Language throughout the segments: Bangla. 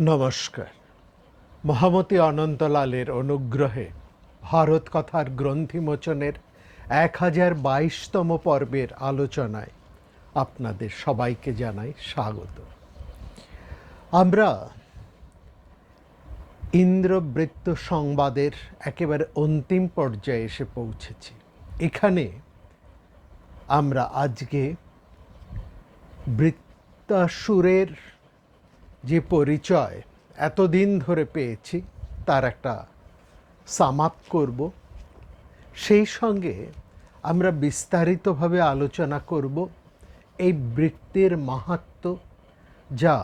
নমস্কার। মহামতি অনন্তলালের অনুগ্রহে ভারত কথার গ্রন্থিমোচনের 1022তম পর্বের আলোচনায় আপনাদের সবাইকে জানাই স্বাগত। আমরা ইন্দ্রবৃত্ত সংবাদের একেবারে অন্তিম পর্যায়ে এসে পৌঁছেছি। এখানে আমরা আজকে বৃত্তাসুরের যে পরিচয় এতদিন ধরে পেয়েছি তার একটা সামাপ করব। সেই সঙ্গে আমরা বিস্তারিতভাবে আলোচনা করব এই বৃত্তের মাহাত্ম্য, যা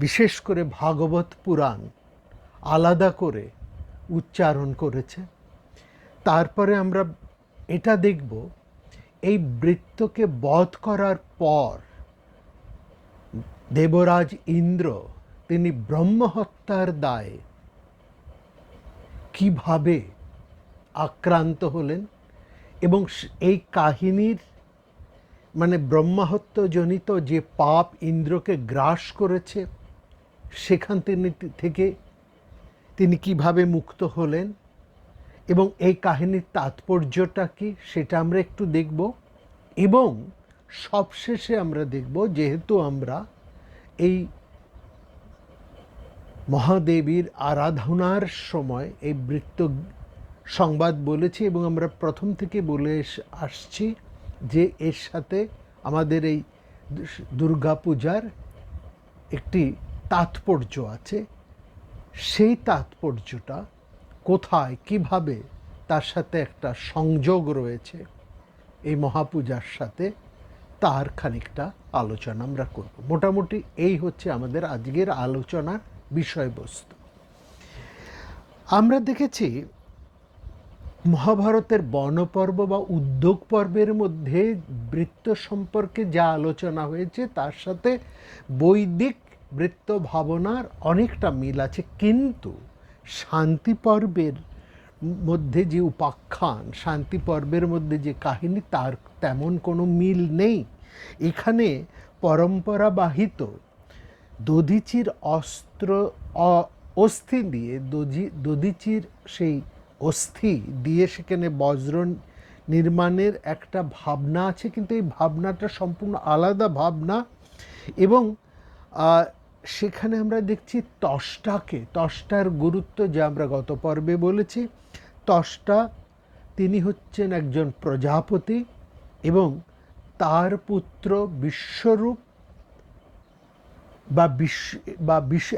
বিশেষ করে ভাগবত পুরাণ আলাদা করে উচ্চারণ করেছে। তারপরে আমরা এটা দেখব এই বৃত্তকে বধ করার পর দেবরাজ ইন্দ্র তিনি ব্রহ্মহত্যার দায়ে কিভাবে আক্রান্ত হলেন এবং এই কাহিনীর ব্রহ্মহত্যাজনিত যে পাপ ইন্দ্রকে গ্রাস করেছে সেখান থেকে তিনি কিভাবে মুক্ত হলেন এবং এই কাহিনীর তাৎপর্যটা কি সেটা আমরা একটু দেখব। এবং সবশেষে আমরা দেখব, যেহেতু আমরা এই মহাদেবীর আরাধনার সময় এই বৃত্ত সংবাদ বলেছি এবং আমরা প্রথম থেকে বলে আসছি যে এর সাথে আমাদের এই দুর্গাপূজার একটি তাৎপর্য আছে। সেই তাৎপর্যটা কোথায়, কিভাবে তার সাথে একটা সংযোগ রয়েছে এই মহাপূজার সাথে, তার খানিকটা আলোচনা আমরা করব। মোটামুটি এই হচ্ছে আমাদের আজকের আলোচনার বিষয়বস্তু। আমরা দেখেছি মহাভারতের বনপর্ব বা উদ্যোগ পর্বের মধ্যে বৃত্ত সম্পর্কে যা আলোচনা হয়েছে তার সাথে বৈদিক বৃত্ত ভাবনার অনেকটা মিল আছে, কিন্তু শান্তি পর্বের মধ্যে যে উপাখ্যান, শান্তি পর্বের মধ্যে যে কাহিনী, তার তেমন কোনো মিল নেই। এখানে পরম্পরাবাহিত দধিচির অস্থি দিয়ে দধিচির সেই অস্থি দিয়ে সেখানে বজ্র নির্মাণের একটা ভাবনা আছে, কিন্তু এই ভাবনাটা সম্পূর্ণ আলাদা ভাবনা। এবং সেখানে আমরা দেখছি ত্বষ্টার গুরুত্ব, যা আমরা গত পর্বে বলেছি। ত্বষ্টা তিনি হচ্ছেন একজন প্রজাপতি এবং তার পুত্র বিশ্বরূপ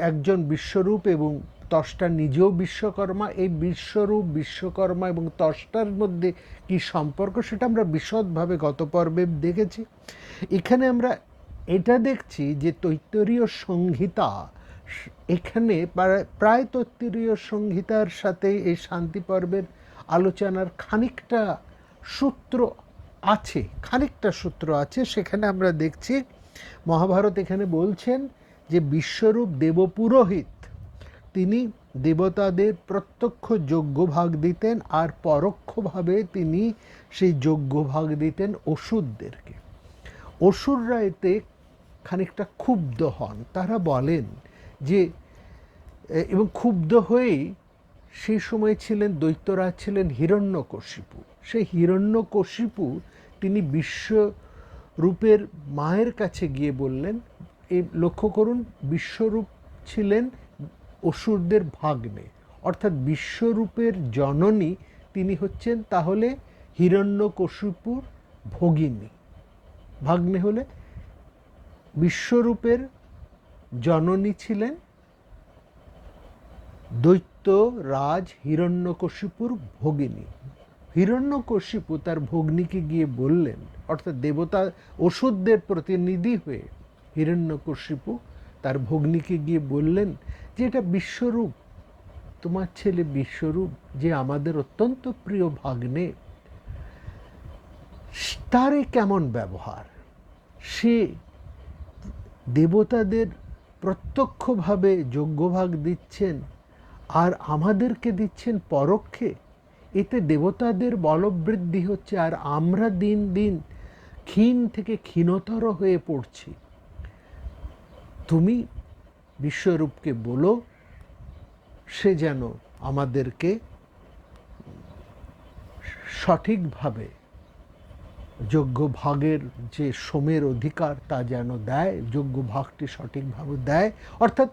একজন বিশ্বরূপ, এবং ত্বষ্টা নিজেও বিশ্বকর্মা। এই বিশ্বকর্মা এবং ত্বষ্টার মধ্যে কি সম্পর্ক সেটা আমরা বিশদভাবে গত পর্বে দেখেছি। এখানে আমরা এটা দেখছি যে তৈত্তরীয় সংহিতা, এখানে প্রায় তৈত্তরীয় সংহিতার সাথে এই শান্তি পর্বের আলোচনার খানিকটা সূত্র আছে। সেখানে আমরা দেখছি মহাভারত এখানে বলছেন যে বিশ্বরূপ দেবপুরোহিত, তিনি দেবতাদের প্রত্যক্ষ যজ্ঞ ভাগ দিতেন আর পরোক্ষভাবে তিনি সেই যজ্ঞ ভাগ দিতেন অসুরদেরকে। অসুররা এতে খানিকটা ক্ষুব্ধ হন। তারা বলেন যে, এবং ক্ষুব্ধ হয়েই সেই সময় দৈত্যরাজ ছিলেন হিরণ্যকশিপু। সেই হিরণ্যকশিপু তিনি বিশ্বরূপের মায়ের কাছে গিয়ে বললেন, এই লক্ষ্য করুন, বিশ্বরূপ ছিলেন অসুরদের ভাগ্নে, অর্থাৎ বিশ্বরূপের জননী তিনি হচ্ছেন তাহলে হিরণ্যকশিপুর ভগিনী। ভাগ্নে হলে বিশ্বরূপের জননী ছিলেন দৈত্যরাজ হিরণ্যকশিপুর ভগিনী। হিরণ্যকশিপু তার ভগ্নীকে গিয়ে বললেন, অর্থাৎ দেবতা অসুরদের প্রতিনিধি হয়ে হিরণ্যকশিপু তার ভগ্নীকে গিয়ে বললেন যে এটা বিশ্বরূপ, তোমার ছেলে বিশ্বরূপ, যে আমাদের অত্যন্ত প্রিয় ভাগ্নে, তারে কেমন ব্যবহার, সে দেবতাদের প্রত্যক্ষভাবে যজ্ঞভাগ দিচ্ছেন আর আমাদেরকে দিচ্ছেন পরোক্ষে। এতে দেবতাদের বলবৃদ্ধি হচ্ছে আর আমরা দিন দিন ক্ষীণ থেকে ক্ষীণতর হয়ে পড়ছি। তুমি বিশ্বরূপকে বলো সে যেন আমাদেরকে সঠিকভাবে যোগ্য ভাগের যে সোমের অধিকার তা যেন দেয়, যোগ্য ভাগটি সঠিকভাবে দেয়, অর্থাৎ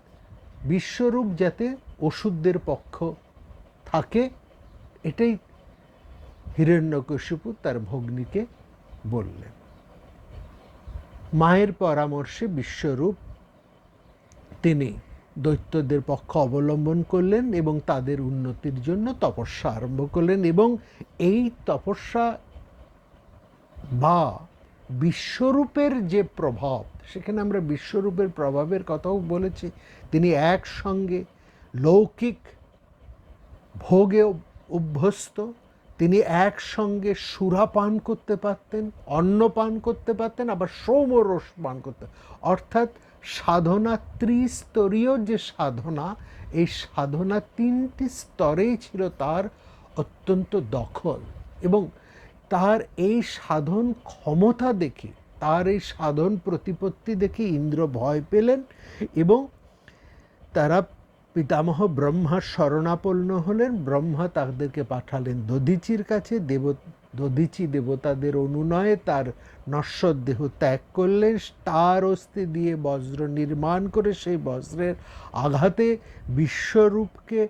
বিশ্বরূপ যাতে অসুরদের পক্ষ থাকে, এটাই হিরণ্যকশিপু তার ভগ্নীকে বললেন। মায়ের পরামর্শে বিশ্বরূপ তিনি দৈত্যদের পক্ষ অবলম্বন করলেন এবং তাদের উন্নতির জন্য তপস্যা আরম্ভ করলেন। এবং এই তপস্যা বা বিশ্বরূপের যে প্রভাব, সেখানে আমরা বিশ্বরূপের প্রভাবের কথাও বলেছি। তিনি একসঙ্গে লৌকিক ভোগে অভ্যস্ত, তিনি একসঙ্গে সুরা পান করতে পারতেন, অন্ন পান করতে পারতেন, আবার সোম রস পান করতে, অর্থাৎ সাধনা ত্রিস্তরীয় যে সাধনা, এই সাধনা 3টি স্তরেই ছিল তার অত্যন্ত দখল। এবং তার এই সাধন ক্ষমতা দেখে, তার এই সাধন প্রতিপত্তি দেখে ইন্দ্র ভয় পেলেন এবং তারা পিতামহ ব্রহ্মার শরণাপন্ন হলেন। ব্রহ্মা তাদেরকে পাঠালেন দধিচির কাছে। দধিচি দেবতাদের অনুনয়ে তার নশ্বর দেহ ত্যাগ করলেন। তার অস্থি দিয়ে বজ্র নির্মাণ করে সেই বজ্রের আঘাতে বিশ্বরূপকে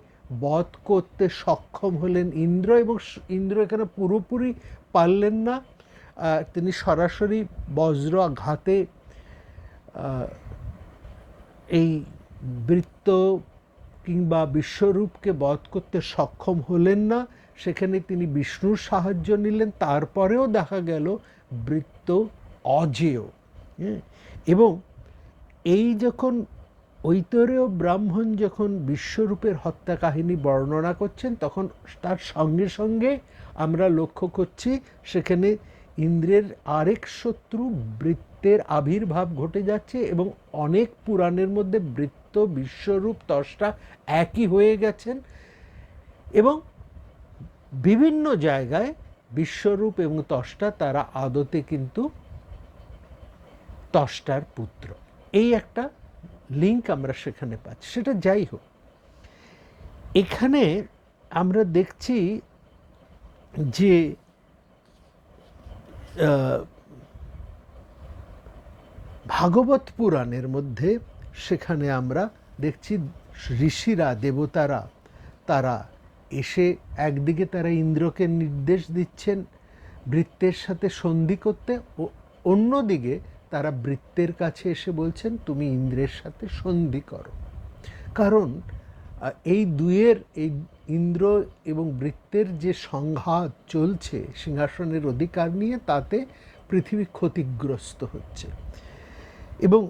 বধ করতে সক্ষম হলেন ইন্দ্র। এবং ইন্দ্র এখানে পুরোপুরি পারলেন না, তিনি সরাসরি বজ্র আঘাতে এই বৃত্ত কিংবা বিশ্বরূপকে বধ করতে সক্ষম হলেন না। সেখানে তিনি বিষ্ণুর সাহায্য নিলেন। তারপরেও দেখা গেল বৃত্ত অজেয়। এবং এই যখন ঐতরেয় ব্রাহ্মণ যখন বিশ্বরূপের হত্যা কাহিনী বর্ণনা করছেন, তখন তার সঙ্গে সঙ্গে আমরা লক্ষ্য করছি সেখানে ইন্দ্রের আরেক শত্রু বৃত্তের আবির্ভাব ঘটে যাচ্ছে। এবং অনেক পুরাণের মধ্যে বৃত্ত, বিশ্বরূপ, ত্বষ্টা একই হয়ে গেছেন। এবং বিভিন্ন জায়গায় বিশ্বরূপ এবং ত্বষ্টা তারা আদতে কিন্তু ত্বষ্টার পুত্র, এই একটা লিঙ্ক আমরা সেখানে পাচ্ছি। সেটা যাই হোক, এখানে আমরা দেখছি যে ভাগবত পুরাণের মধ্যে সেখানে আমরা দেখছি ঋষিরা, দেবতারা, তারা এসে একদিকে তারা ইন্দ্রকে নির্দেশ দিচ্ছেন বৃত্তের সাথে সন্ধি করতে, ও অন্যদিকে তারা বৃত্তের কাছে এসে বলছেন তুমি ইন্দ্রের সাথে সন্ধি করো। কারণ এই দুয়ের, এই ইন্দ্র এবং বৃত্তের যে সংঘাত চলছে সিংহাসনের অধিকার নিয়ে, তাতে পৃথিবী ক্ষতিগ্রস্ত হচ্ছে এবং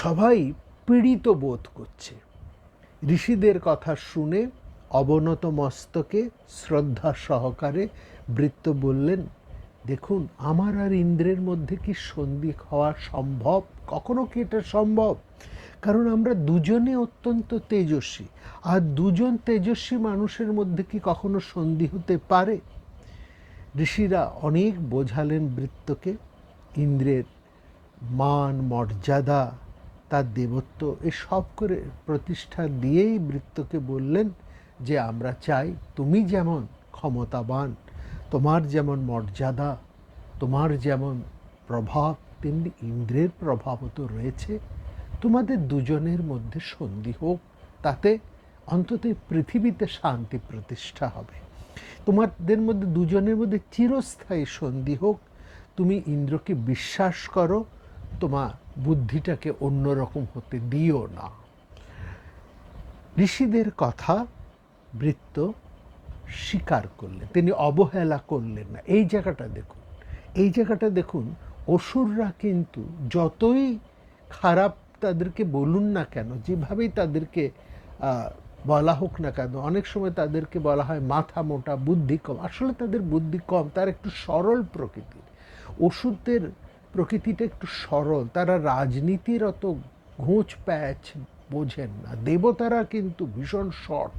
সবাই পীড়িত বোধ করছে। ঋষিদের কথা শুনে অবনত মস্তকে শ্রদ্ধা সহকারে বৃত্ত বললেন, দেখুন আমার আর ইন্দ্রের মধ্যে কি সন্ধি হওয়া সম্ভব? কখনো কি এটা সম্ভব? কারণ আমরা দুজনে অত্যন্ত তেজস্বী, আর দুজন তেজস্বী মানুষের মধ্যে কি কখনো সন্ধি হতে পারে? ঋষিরা অনেক বোঝালেন বৃত্তকে, ইন্দ্রের মান মর্যাদা, তার দেবত্ব এসব করে প্রতিষ্ঠা দিয়েই বৃত্তকে বললেন যে আমরা চাই তুমি যেমন ক্ষমতাবান, তোমার যেমন মর্যাদা, তোমার যেমন প্রভাব, তেমনি ইন্দ্রের প্রভাবও তো রয়েছে, তোমাদের দুজনের মধ্যে সন্ধি হোক, তাতে অন্তত পৃথিবীতে শান্তি প্রতিষ্ঠা হবে। তোমাদের মধ্যে দুজনের মধ্যে চিরস্থায়ী সন্ধি হোক। তুমি ইন্দ্রকে বিশ্বাস করো, তোমার বুদ্ধিটাকে অন্যরকম হতে দিও না। ঋষিদের কথা বৃত্ত স্বীকার করলেন, তিনি অবহেলা করলেন না। এই জায়গাটা দেখুন, অসুররা কিন্তু যতই খারাপ তাদেরকে বলুন না কেন, যেভাবেই তাদেরকে বলা হোক না কেন, অনেক সময় তাদেরকে বলা হয় মাথা মোটা, বুদ্ধি কম। আসলে তাদের বুদ্ধি কম, তার একটু সরল প্রকৃতির। অসুরদের প্রকৃতিটা একটু সরল, তারা রাজনীতির অত ঘোঁচ প্যাচ বোঝেন না। দেবতারা কিন্তু ভীষণ শর্ট,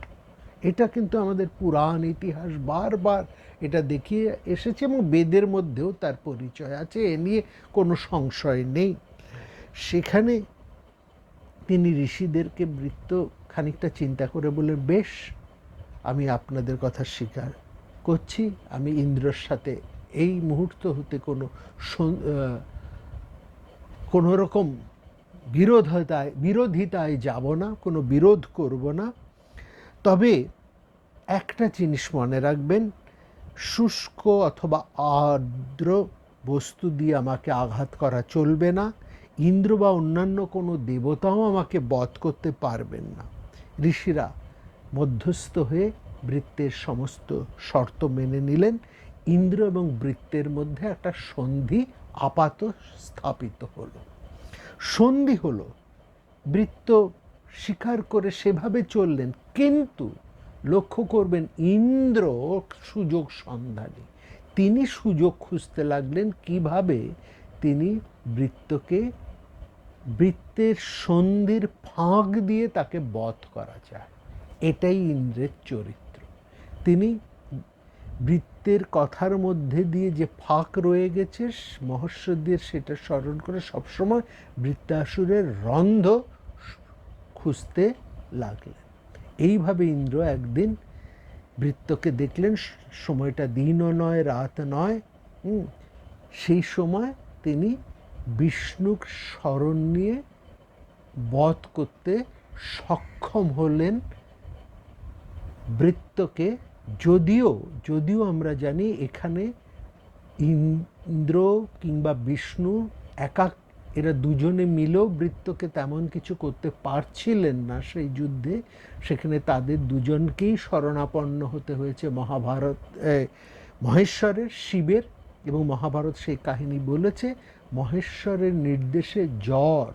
এটা কিন্তু আমাদের পুরাণ ইতিহাস বারবার এটা দেখিয়ে এসেছে এবং বেদের মধ্যেও তার পরিচয় আছে, এ নিয়ে কোনো সংশয় নেই। সেখানে তিনি ঋষিদেরকে বৃত্ত খানিকটা চিন্তা করে বললেন, বেশ, আমি আপনাদের কথা স্বীকার করছি, আমি ইন্দ্রর সাথে এই মুহূর্ত হতে কোনো রকম বিরোধিতায় যাব না, কোনো বিরোধ করব না। তবে একটা জিনিস মনে রাখবেন, শুষ্ক অথবা আর্দ্র বস্তু দিয়ে আমাকে আঘাত করা চলবে না, ইন্দ্র বা অন্যান্য কোনো দেবতাও আমাকে বধ করতে পারবেন না। ঋষিরা মধ্যস্থ হয়ে বৃত্তের সমস্ত শর্ত মেনে নিলেন। ইন্দ্র এবং বৃত্তের মধ্যে একটা সন্ধি আপাত স্থাপিত হলো। সন্ধি হলো, বৃত্ত স্বীকার করে সেভাবে চললেন, কিন্তু লক্ষ্য করবেন ইন্দ্র সুযোগ সন্ধানী। তিনি সুযোগ খুঁজতে লাগলেন কিভাবে তিনি বৃত্তের সন্ধির ফাঁক দিয়ে তাকে বধ করা যায়। এটাই ইন্দ্রের চরিত্র। তিনি বৃত্তের কথার মধ্যে দিয়ে যে ফাঁক রয়ে গেছে মহর্ষিদের, সেটা স্মরণ করে সবসময় বৃত্তাসুরের রন্ধ খুঁজতে লাগলেন। এইভাবে ইন্দ্র একদিন বৃত্তকে দেখলেন, সময়টা দিনও নয় রাত নয়, সেই সময় তিনি বিষ্ণুর স্মরণ নিয়ে বধ করতে সক্ষম হলেন বৃত্তকে। যদিও আমরা জানি এখানে ইন্দ্র কিংবা বিষ্ণু এরা দুজনে মিলেও বৃত্তকে তেমন কিছু করতে পারছিলেন না সেই যুদ্ধে। সেখানে তাদের দুজনকেই শরণাপন্ন হতে হয়েছে মহেশ্বরের, শিবের। এবং মহাভারত সেই কাহিনী বলেছে, মহেশ্বরের নির্দেশে জ্বর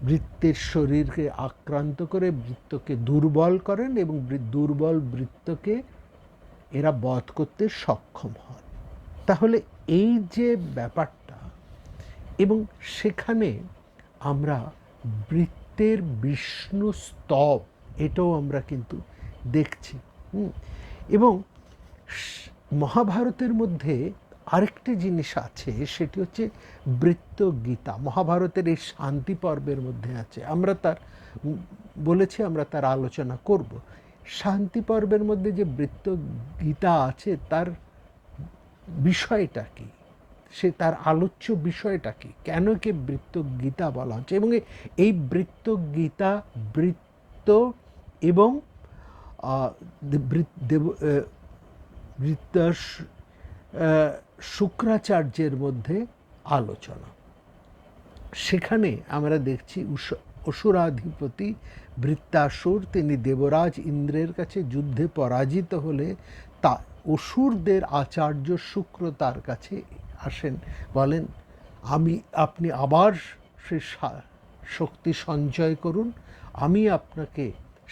বৃত্তের শরীরকে আক্রান্ত করে বৃত্তকে দুর্বল করেন এবং দুর্বল বৃত্তকে এরা বধ করতে সক্ষম হন। তাহলে এই যে ব্যাপারটা, এবং সেখানে আমরা বৃত্তের বিষ্ণু স্তব এটাও আমরা কিন্তু দেখছি। এবং মহাভারতের মধ্যে আরেকটি জিনিস আছে, সেটি হচ্ছে বৃত্ত গীতা। মহাভারতের এই শান্তি পর্বের মধ্যে আছে, আমরা তার আলোচনা করব। শান্তি পর্বের মধ্যে যে বৃত্ত গীতা আছে তার বিষয়টা কি, তার আলোচ্য বিষয়টা কি, কেন কে বৃত্ত গীতা বলা হচ্ছে। এবং এই বৃত্ত গীতা বৃত্ত এবং শুক্রাচার্যের মধ্যে আলোচনা। সেখানে আমরা দেখছি অসুরাধিপতি বৃত্তাসুর, তিনি দেবরাজ ইন্দ্রের কাছে যুদ্ধে পরাজিত হলে অসুরদের আচার্য শুক্র তার কাছে আসেন, বলেন আপনি আবার সে শক্তি সঞ্চয় করুন, আমি আপনাকে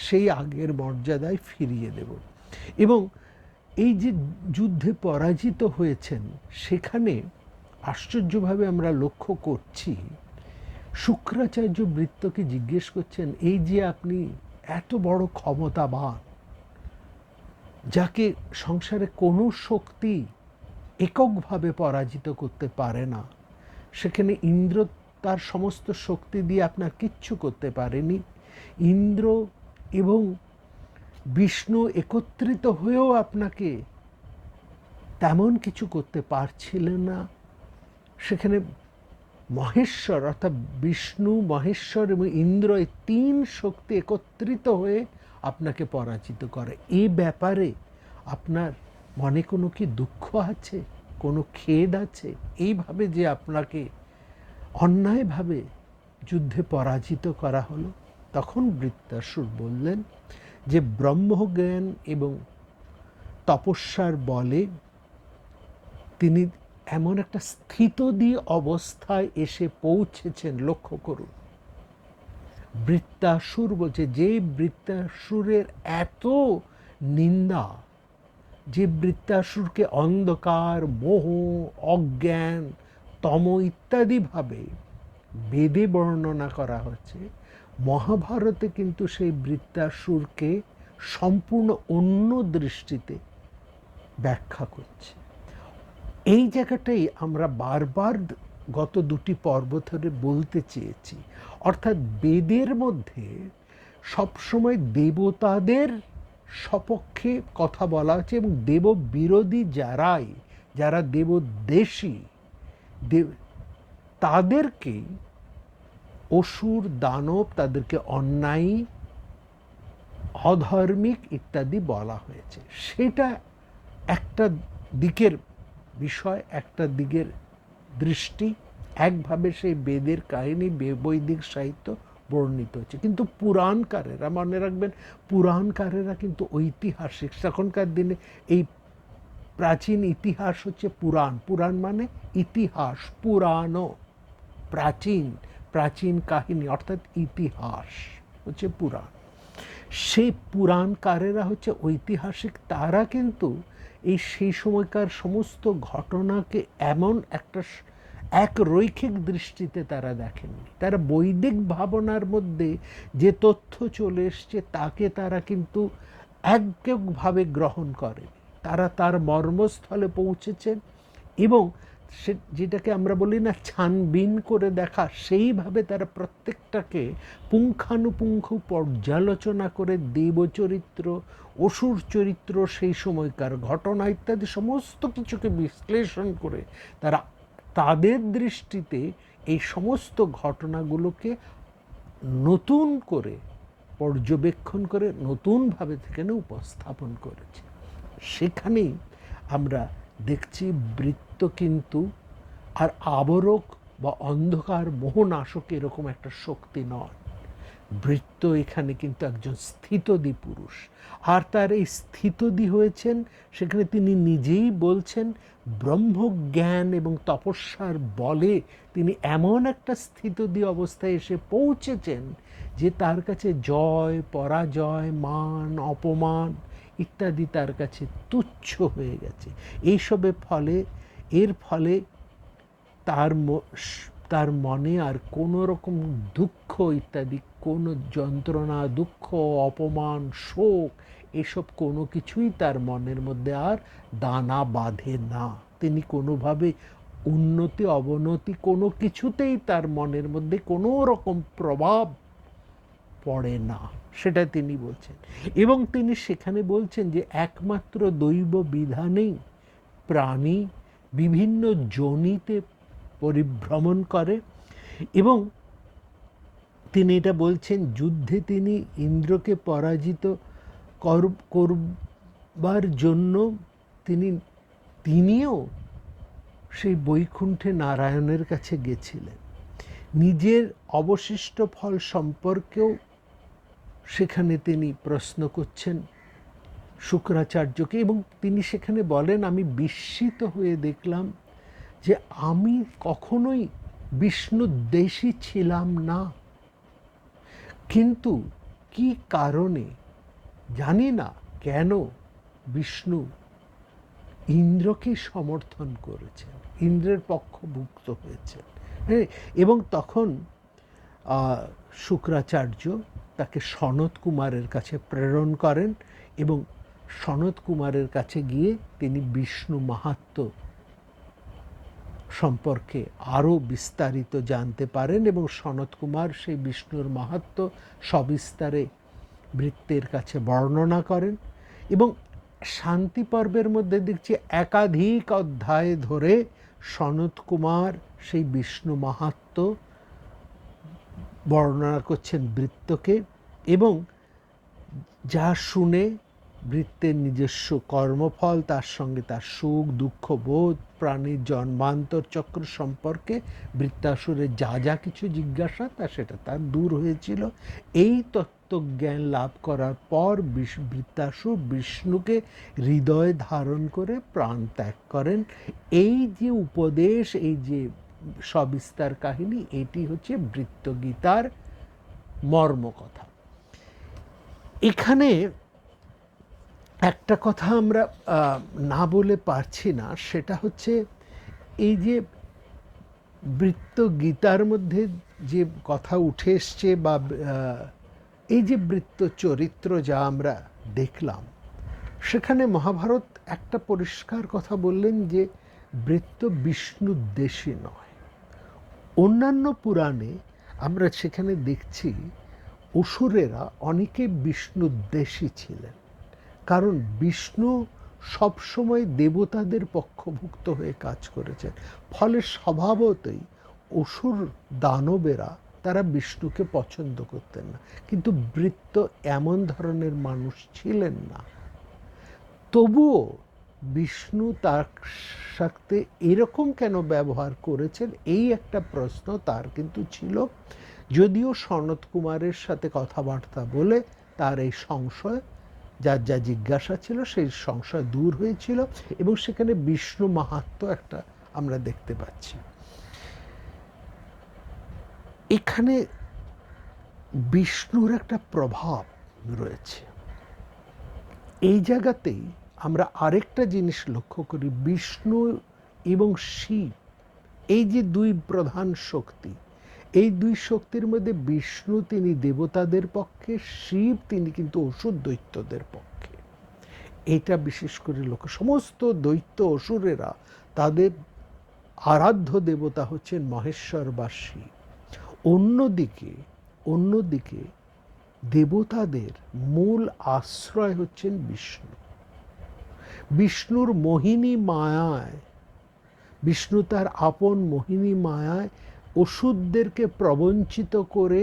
সেই আগের মর্যাদায় ফিরিয়ে দেব। এবং এই যে যুদ্ধে পরাজিত হয়েছেন, সেখানে আশ্চর্যভাবে আমরা লক্ষ্য করছি শুক্রাচার্য বৃত্তকে জিজ্ঞেস করছেন, এই যে আপনি এত বড় ক্ষমতাবান, যাকে সংসারে কোনো শক্তি এককভাবে পরাজিত করতে পারে না, সেখানে ইন্দ্র তার সমস্ত শক্তি দিয়ে আপনার কিচ্ছু করতে পারেনি, ইন্দ্র এবং বিষ্ণু একত্রিত হয়েও আপনাকে তেমন কিছু করতে পারছিলেন না। সেখানে মহেশ্বর অর্থাৎ বিষ্ণু, মহেশ্বর এবং ইন্দ্র, এই তিন শক্তি একত্রিত হয়ে আপনাকে পরাজিত করে। এই ব্যাপারে আপনার মনে কোনো কি দুঃখ আছে, কোনো খেদ আছে, এইভাবে যে আপনাকে অন্যায়ভাবে যুদ্ধে পরাজিত করা হলো? তখন বৃত্তাসুর বললেন যে ব্রহ্মজ্ঞান এবং তপস্যার বলে তিনি এমন একটা স্থিতদি অবস্থায় এসে পৌঁছেছেন। লক্ষ্য করুন, বৃত্তাসুর বলছে, যে বৃত্তাসুরের এত নিন্দা, যে বৃত্তাসুরকে অন্ধকার, মোহ, অজ্ঞান, তম ইত্যাদিভাবে বেদে বর্ণনা করা হচ্ছে, মহাভারতে কিন্তু সেই বৃত্তাসুরকে সম্পূর্ণ অন্য দৃষ্টিতে ব্যাখ্যা করছে। এই জায়গাটাই আমরা বারবার গত দুটি পর্ব ধরে বলতে চেয়েছি। অর্থাৎ বেদের মধ্যে সবসময় দেবতাদের সপক্ষে কথা বলা হচ্ছে, এবং দেব বিরোধী যারা দেবদ্বেষী তাদেরকে অসুর, দানব, তাদেরকে অন্যায়ী, অধর্মিক ইত্যাদি বলা হয়েছে। সেটা একটা দিকের বিষয়, একটা দিকের দৃষ্টি। একভাবে সেই বেদের কাহিনী বৈদিক সাহিত্য বর্ণিত হচ্ছে। কিন্তু পুরাণকারেরা, মনে রাখবেন, পুরাণকারেরা কিন্তু ঐতিহাসিক। তখনকার দিনে এই প্রাচীন ইতিহাস হচ্ছে পুরাণ। পুরাণ মানে ইতিহাস, পুরাণও প্রাচীন, প্রাচীন কাহিনী অর্থাৎ ইতিহাস হচ্ছে পুরাণ। সেই পুরাণকারেরা হচ্ছে ঐতিহাসিক। তারা কিন্তু সেই সময়কার সমস্ত ঘটনাকে এমন একটা এক রৈখিক দৃষ্টিতে তারা দেখেননি। তারা বৈদিক ভাবনার মধ্যে যে তথ্য চলে এসছে তাকে তারা কিন্তু একভাবে গ্রহণ করেন। তারা তার মর্মস্থলে পৌঁছেছেন, এবং যেটাকে আমরা বলি না ছানবিন করে দেখা, সেইভাবে তারা প্রত্যেকটাকে পুঙ্খানুপুঙ্খ পর্যালোচনা করে দেবচরিত্র, অসুর চরিত্র, সেই সময়কার ঘটনা ইত্যাদি সমস্ত কিছুকে বিশ্লেষণ করে তারা তাদের দৃষ্টিতে এই সমস্ত ঘটনাগুলোকে নতুন করে পর্যবেক্ষণ করে নতুনভাবে সেখানে উপস্থাপন করেছে। সেখানেই আমরা দেখছি বৃত্ত কিন্তু আর আবরক বা অন্ধকার মোহনাশক এরকম একটা শক্তি নয়। বৃত্ত এখানে কিন্তু একজন স্থিতদি পুরুষ, আর তার এই স্থিতদি হয়েছেন, সেখানে তিনি নিজেই বলছেন, ব্রহ্মজ্ঞান এবং তপস্যার বলে তিনি এমন একটা স্থিতদি অবস্থায় এসে পৌঁছেছেন যে তার কাছে জয়, পরাজয়, মান, অপমান ইত্যাদি তার কাছে তুচ্ছ হয়ে গেছে। এইসবের ফলে, এর ফলে তার মনে আর কোনো রকম দুঃখ ইত্যাদি, কোনো যন্ত্রণা, দুঃখ, অপমান, শোক, এসব কোনো কিছুই তার মনের মধ্যে আর দানা বাঁধে না। তিনি কোনোভাবে উন্নতি অবনতি কোনো কিছুতেই তার মনের মধ্যে কোনো রকম প্রভাব পড়ে না, সেটা তিনি বলছেন। এবং তিনি সেখানে বলছেন যে একমাত্র দৈব বিধানেই প্রাণী বিভিন্ন যোনিতে পরিভ্রমণ করে, এবং তিনি এটা বলছেন, যুদ্ধে তিনি ইন্দ্রকে পরাজিত করবার জন্য তিনিও সেই বৈকুণ্ঠে নারায়ণের কাছে গেছিলেন। নিজের অবশিষ্ট ফল সম্পর্কেও সেখানে তিনি প্রশ্ন করছেন শুক্রাচার্যকে, এবং তিনি সেখানে বলেন, আমি বিস্মিত হয়ে দেখলাম যে আমি কখনোই বিষ্ণুদ্বেষী ছিলাম না, কিন্তু কি কারণে জানি না কেন বিষ্ণু ইন্দ্রকে সমর্থন করেছেন, ইন্দ্রের পক্ষভুক্ত হয়েছেন। হ্যাঁ, এবং তখন শুক্রাচার্য তাকে সনত কুমারের কাছে প্রেরণ করেন, এবং সনত কুমারের কাছে গিয়ে তিনি বিষ্ণু মাহাত্ম্য সম্পর্কে আরও বিস্তারিত জানতে পারেন, এবং সনত কুমার সেই বিষ্ণুর মাহাত্ম্য সবিস্তারে বৃত্তের কাছে বর্ণনা করেন। এবং শান্তি পর্বের মধ্যে দেখছি একাধিক অধ্যায় ধরে সনত কুমার সেই বিষ্ণু মাহাত্ম্য বর্ণনা করছেন বৃত্তকে, এবং যা শুনে বৃত্তের নিজস্ব কর্মফল, তার সঙ্গে তার সুখ দুঃখ বোধ, প্রাণীর জন্মান্তর চক্র সম্পর্কে বৃত্তাসুরের যা যা কিছু জিজ্ঞাসা সেটা তার দূর হয়েছিল। এই তত্ত্বজ্ঞান লাভ করার পর বৃত্তাসুর বিষ্ণুকে হৃদয়ে ধারণ করে প্রাণ ত্যাগ করেন। এই যে উপদেশ, এই যে সবিস্তার কাহিনী, এটি হচ্ছে বৃত্তগীতার মর্মকথা। এখানে একটা কথা আমরা না বলে পারছি না, সেটা হচ্ছে এই যে বৃত্তগীতার মধ্যে যে কথা উঠে এসছে, বা এই যে বৃত্ত চরিত্র যা আমরা দেখলাম, সেখানে মহাভারত একটা পরিষ্কার কথা বললেন যে বৃত্ত বিষ্ণুদ্বেষী নয়। অন্যান্য পুরাণে আমরা সেখানে দেখছি অসুরেরা অনেকে বিষ্ণুদ্বেষী ছিলেন, কারণ বিষ্ণু সবসময় দেবতাদের পক্ষভুক্ত হয়ে কাজ করেছেন। ফলে স্বভাবতই অসুর দানবেরা তারা বিষ্ণুকে পছন্দ করতেন না। কিন্তু বৃত্ত এমন ধরনের মানুষ ছিলেন না। তবুও বিষ্ণু তার সাথে এরকম কেন ব্যবহার করেছেন, এই একটা প্রশ্ন তার কিন্তু ছিল। যদিও সনত কুমারের সাথে কথাবার্তা বলে তার এই সংশয়, যার যা জিজ্ঞাসা ছিল সেই সংশয় দূর হয়েছিল, এবং সেখানে বিষ্ণু মাহাত্ম্য একটা আমরা দেখতে পাচ্ছি। এখানে বিষ্ণুর একটা প্রভাব রয়েছে। এই জায়গাতেই আমরা আরেকটা জিনিস লক্ষ্য করি, বিষ্ণু এবং শিব, এই যে দুই প্রধান শক্তি, এই দুই শক্তির মধ্যে বিষ্ণু তিনি দেবতাদের পক্ষে, শিব তিনি কিন্তু অসুর দৈত্যদের পক্ষে। এটা বিশেষ করে সমস্ত দৈত্য অসুরেরা তাদের আরাধ্য দেবতা হচ্ছেন মহেশ্বর বা শিব। অন্যদিকে দেবতাদের মূল আশ্রয় হচ্ছেন বিষ্ণু। বিষ্ণুর মোহিনী মায়ায়, বিষ্ণু তার আপন মোহিনী মায়ায় অসুরদেরকে প্রবঞ্চিত করে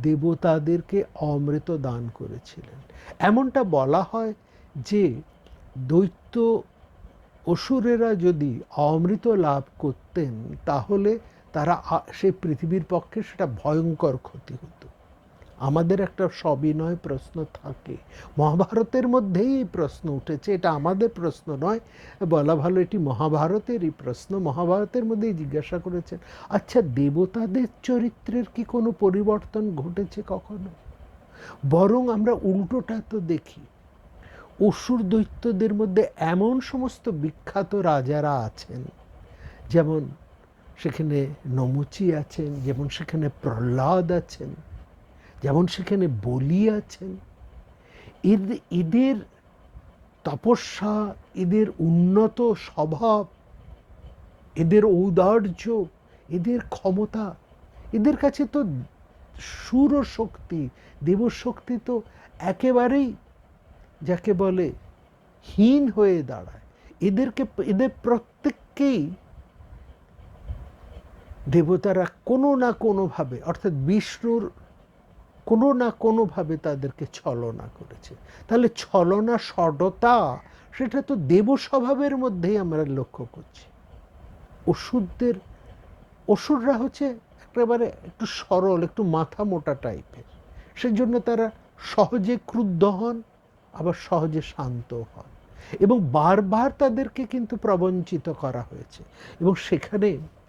দেবতাদেরকে অমৃত দান করেছিলেন। এমনটা বলা হয় যে দৈত্য অসুরেরা যদি অমৃত লাভ করতেন তাহলে তারা সেই পৃথিবীর পক্ষে সেটা ভয়ঙ্কর ক্ষতি হতো। আমাদের একটা সবিনয় প্রশ্ন থাকে, মহাভারতের মধ্যেই এই প্রশ্ন উঠেছে, এটা আমাদের প্রশ্ন নয়, বলা ভালো এটি মহাভারতেরই প্রশ্ন। মহাভারতের মধ্যেই জিজ্ঞাসা করেছেন, আচ্ছা দেবতাদের চরিত্রের কি কোনো পরিবর্তন ঘটেছে কখনো? বরং আমরা উল্টোটা তো দেখি, অসুর দৈত্যদের মধ্যে এমন সমস্ত বিখ্যাত রাজারা আছেন, যেমন সেখানে নমুচি আছেন, যেমন সেখানে প্রহ্লাদ আছেন, যেমন সেখানে বলি আছেন। এদের তপস্যা, এদের উন্নত স্বভাব, এদের ঔদার্য, এদের ক্ষমতা, এদের কাছে তো সুর শক্তি, দেবশক্তি তো একেবারেই যাকে বলে হীন হয়ে দাঁড়ায়। এদের প্রত্যেককেই দেবতারা কোনো না কোনোভাবে, অর্থাৎ বিষ্ণুর কোনো না কোনোভাবে তাদেরকে ছলনা করেছে। তাহলে ছলনা, ষড়তা, সেটা তো দেব স্বভাবের মধ্যেই আমরা লক্ষ্য করছি। অসুররা হচ্ছে একেবারে একটু সরল, একটু মাথা মোটা টাইপের, সেজন্য তারা সহজে ক্রুদ্ধ হন, আবার সহজে শান্ত হন, এবং বারবার তাদেরকে কিন্তু প্রবঞ্চিত করা হয়েছে। এবং সেখানে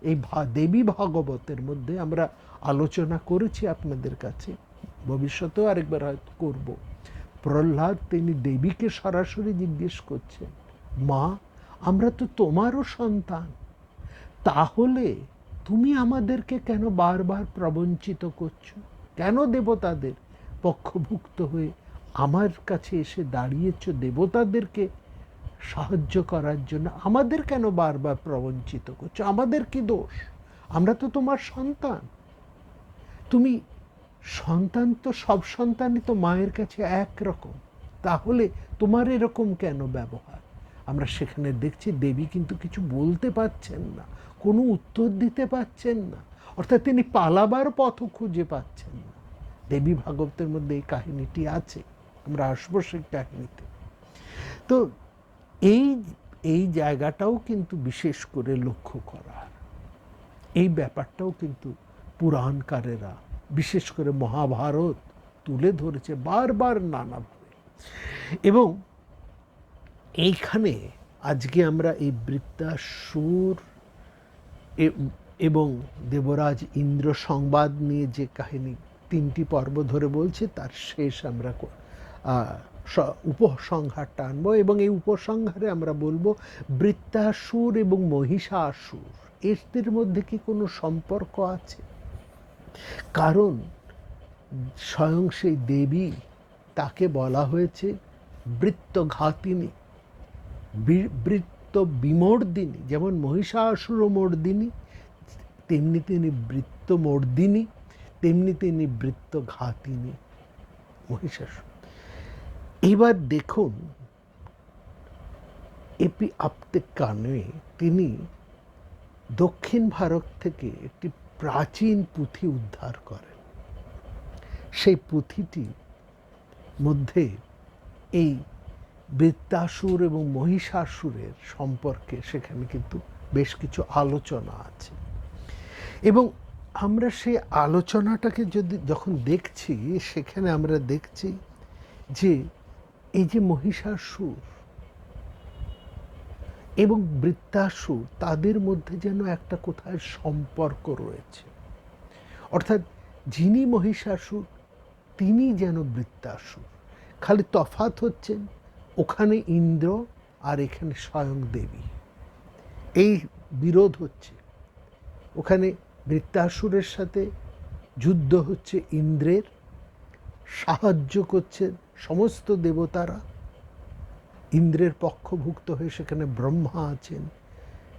এই দেবী ভাগবতের মধ্যে আমরা আলোচনা করেছি আপনাদের কাছে, ভবিষ্যতেও আরেকবার হয়তো করব। প্রহ্লাদ তিনি দেবীকে সরাসরি জিজ্ঞেস করছেন, মা আমরা তো তোমারও সন্তান, তাহলে তুমি আমাদেরকে কেন বারবার প্রবঞ্চিত করছো? কেন দেবতাদের পক্ষভুক্ত হয়ে আমার কাছে এসে দাঁড়িয়েছ দেবতাদেরকে সাহায্য করার জন্য? আমাদের কেন বারবার প্রবঞ্চিত করছো? আমাদের কি দোষ? আমরা তো তোমার সন্তান। তুমি সন্তান তো, সব সন্তানই তো মায়ের কাছে একরকম, তাহলে তোমার এরকম কেন ব্যবহার? আমরা সেখানে দেখছি দেবী কিন্তু কিছু বলতে পারছেন না, কোনো উত্তর দিতে পারছেন না, অর্থাৎ তিনি পালাবার পথও খুঁজে পাচ্ছেন না। দেবী ভাগবতের মধ্যে এই কাহিনীটি আছে, আমরা আসবো সেই কাহিনীতে। তো এই জায়গাটাও কিন্তু বিশেষ করে লক্ষ্য করার, এই ব্যাপারটাও কিন্তু পুরাণকারেরা, বিশেষ করে মহাভারত তুলে ধরেছে বারবার নানাভাবে। এবং এইখানে আজকে আমরা এই বৃত্তাসুর এবং দেবরাজ ইন্দ্র সংবাদ নিয়ে যে কাহিনী 3টি পর্ব ধরে বলছে, তার শেষ আমরা উপসংহারটা আনবো। এবং এই উপসংহারে আমরা বলবো বৃত্তাসুর এবং মহিষাসুর, এদের মধ্যে কি কোনো সম্পর্ক আছে? কারণ স্বয়ং সেই দেবী, তাকে বলা হয়েছে বৃত্তঘাতিনী, বৃত্ত বিমর্দিনী। যেমন মহিষাসুর মর্দিনী, তেমনি তিনি বৃত্তমর্দিনী, তেমনি তিনি বৃত্তঘাতিনী মহিষাসুর। এবার দেখুন এপি আপতেকানে তিনি দক্ষিণ ভারত থেকে একটি প্রাচীন পুঁথি উদ্ধার করেন। সেই পুঁথিটি মধ্যে এই বৃত্তাসুর এবং মহিষাসুরের সম্পর্কে সেখানে কিন্তু বেশ কিছু আলোচনা আছে, এবং আমরা সেই আলোচনাটাকে যখন দেখছি, সেখানে আমরা দেখছি যে এই যে মহিষাসুর এবং বৃত্তাসুর, তাদের মধ্যে যেন একটা কোথায় সম্পর্ক রয়েছে। অর্থাৎ যিনি মহিষাসুর তিনি যেন বৃত্তাসুর, খালি তফাৎ হচ্ছেন ওখানে ইন্দ্র আর এখানে স্বয়ং দেবী। এই বিরোধ হচ্ছে, ওখানে বৃত্তাসুরের সাথে যুদ্ধ হচ্ছে ইন্দ্রের, সাহায্য করছেন সমস্ত দেবতারা, ইন্দ্রের পক্ষভুক্ত হয়ে সেখানে ব্রহ্মা আছেন,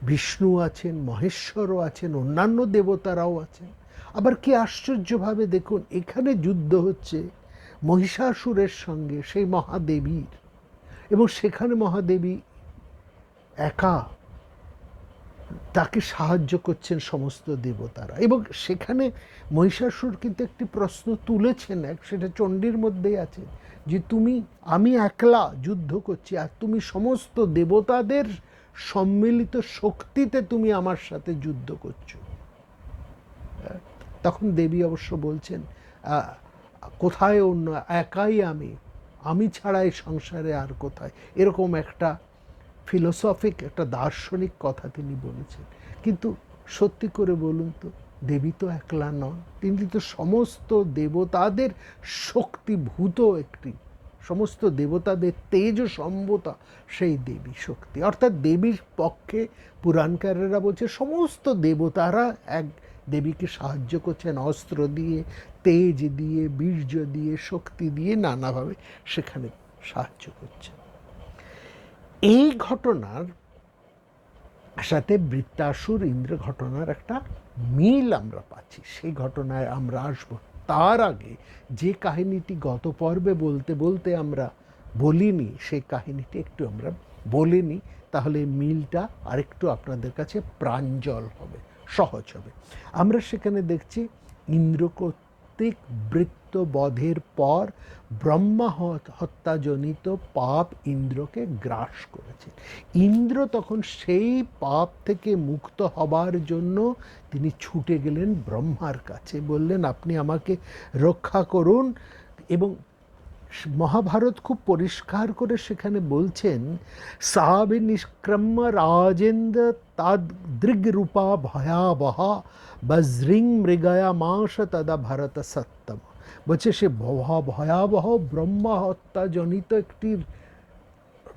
বিষ্ণু আছেন, মহেশ্বরও আছেন, অন্যান্য দেবতারাও আছেন। আবার কি আশ্চর্যভাবে দেখুন, এখানে যুদ্ধ হচ্ছে মহিষাসুরের সঙ্গে সেই মহাদেবীর, এবং সেখানে মহাদেবী একা, তাকে সাহায্য করছেন সমস্ত দেবতারা। এবং সেখানে মহিষাসুর কিন্তু একটি প্রশ্ন তুলেছেন, সেটা চণ্ডীর মধ্যেই আছে, যে আমি একলা যুদ্ধ করছি আর তুমি সমস্ত দেবতাদের সম্মিলিত শক্তিতে তুমি আমার সাথে যুদ্ধ করছো। তখন দেবী অবশ্য বলছেন, কোথায় অন্য, একাই আমি ছাড়া এই সংসারে আর কোথায়, এরকম একটা ফিলোসফিক, একটা দার্শনিক কথা তিনি বলেছেন। কিন্তু সত্যি করে বলুন তো, দেবী তো একলা নন, তিনি তো সমস্ত দেবতাদের শক্তিভূত একটি, সমস্ত দেবতাদের তেজ সম্ভূতা সেই দেবী শক্তি। অর্থাৎ দেবীর পক্ষে পুরাণকারেরা বলছে সমস্ত দেবতারা এক দেবীকে সাহায্য করছেন, অস্ত্র দিয়ে, তেজ দিয়ে, বীর্য দিয়ে, শক্তি দিয়ে নানাভাবে সেখানে সাহায্য করছেন। এই ঘটনার সাথে বৃত্তাসুর ইন্দ্র ঘটনার একটা মিল আমরা পাচ্ছি, সেই ঘটনায় আমরা আসবো। তার আগে যে কাহিনীটি গত পর্বে বলতে বলতে আমরা বলিনি, সেই কাহিনীটি একটু আমরা বলে নিই, তাহলে মিলটা আরেকটু আপনাদের কাছে প্রাঞ্জল হবে, সহজ হবে। আমরা সেখানে দেখছি ইন্দ্র কর্তৃক বৃত্তবধের পর ব্রহ্মা হত্যাজনিত পাপ ইন্দ্রকে গ্রাস করেছে। ইন্দ্র তখন সেই পাপ থেকে মুক্ত হবার জন্য তিনি ছুটে গেলেন ব্রহ্মার কাছে, বললেন আপনি আমাকে রক্ষা করুন। এবং মহাভারত খুব পরিষ্কার করে সেখানে বলছেন, সাবে নিষ্ক্রম্য রাজেন্দ্র তাদ দৃগ্রূপা ভয়াবহা বজ্রিং মৃগয়া মাস তদা ভরত সত্যম। বলছে সে ভয়াবহ ব্রহ্মা হত্যাজনিত একটি,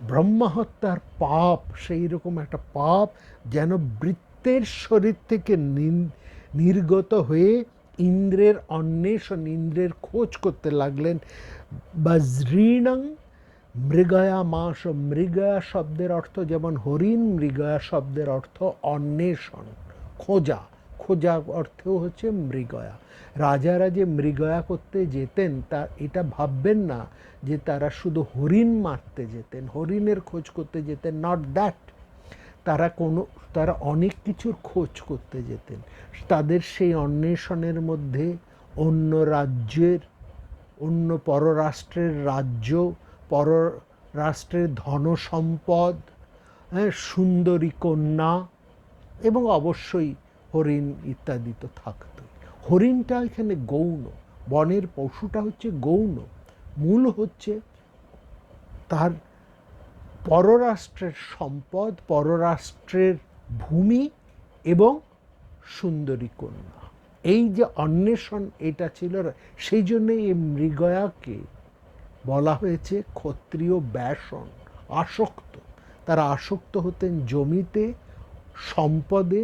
ব্রহ্মা হত্যার পাপ, সেই রকম একটা পাপ যেন বৃত্তের শরীর থেকে নির্গত হয়ে ইন্দ্রের অন্বেষণ, ইন্দ্রের খোঁজ করতে লাগলেন। বজ্রিণং মৃগয়া মাস, মৃগয়া শব্দের অর্থ যেমন হরিণ, মৃগয়া শব্দের অর্থ অন্বেষণ, খোঁজা, খোঁজা অর্থেও হচ্ছে মৃগয়া। রাজারা যে মৃগয়া করতে যেতেন, তা এটা ভাববেন না যে তারা শুধু হরিণ মারতে যেতেন, হরিণের খোঁজ করতে যেতেন, নট দ্যাট। তারা অনেক কিছুর খোঁজ করতে যেতেন। তাদের সেই অন্বেষণের মধ্যে অন্য রাজ্যের, অন্য পররাষ্ট্রের রাজ্য, পররাষ্ট্রের ধনসম্পদ, সুন্দরী কন্যা এবং অবশ্যই হরিণ ইত্যাদি তো থাকতই। হরিণটা এখানে গৌণ, বনের পশুটা হচ্ছে গৌণ, মূল হচ্ছে তার পররাষ্ট্রের সম্পদ, পররাষ্ট্রের ভূমি এবং সুন্দরী কন্যা। এই যে অন্বেষণ, এটা ছিল, সেই জন্যে এই মৃগয়াকে বলা হয়েছে ক্ষত্রিয় ব্যাসন, আসক্ত। তারা আসক্ত হতেন জমিতে, সম্পদে,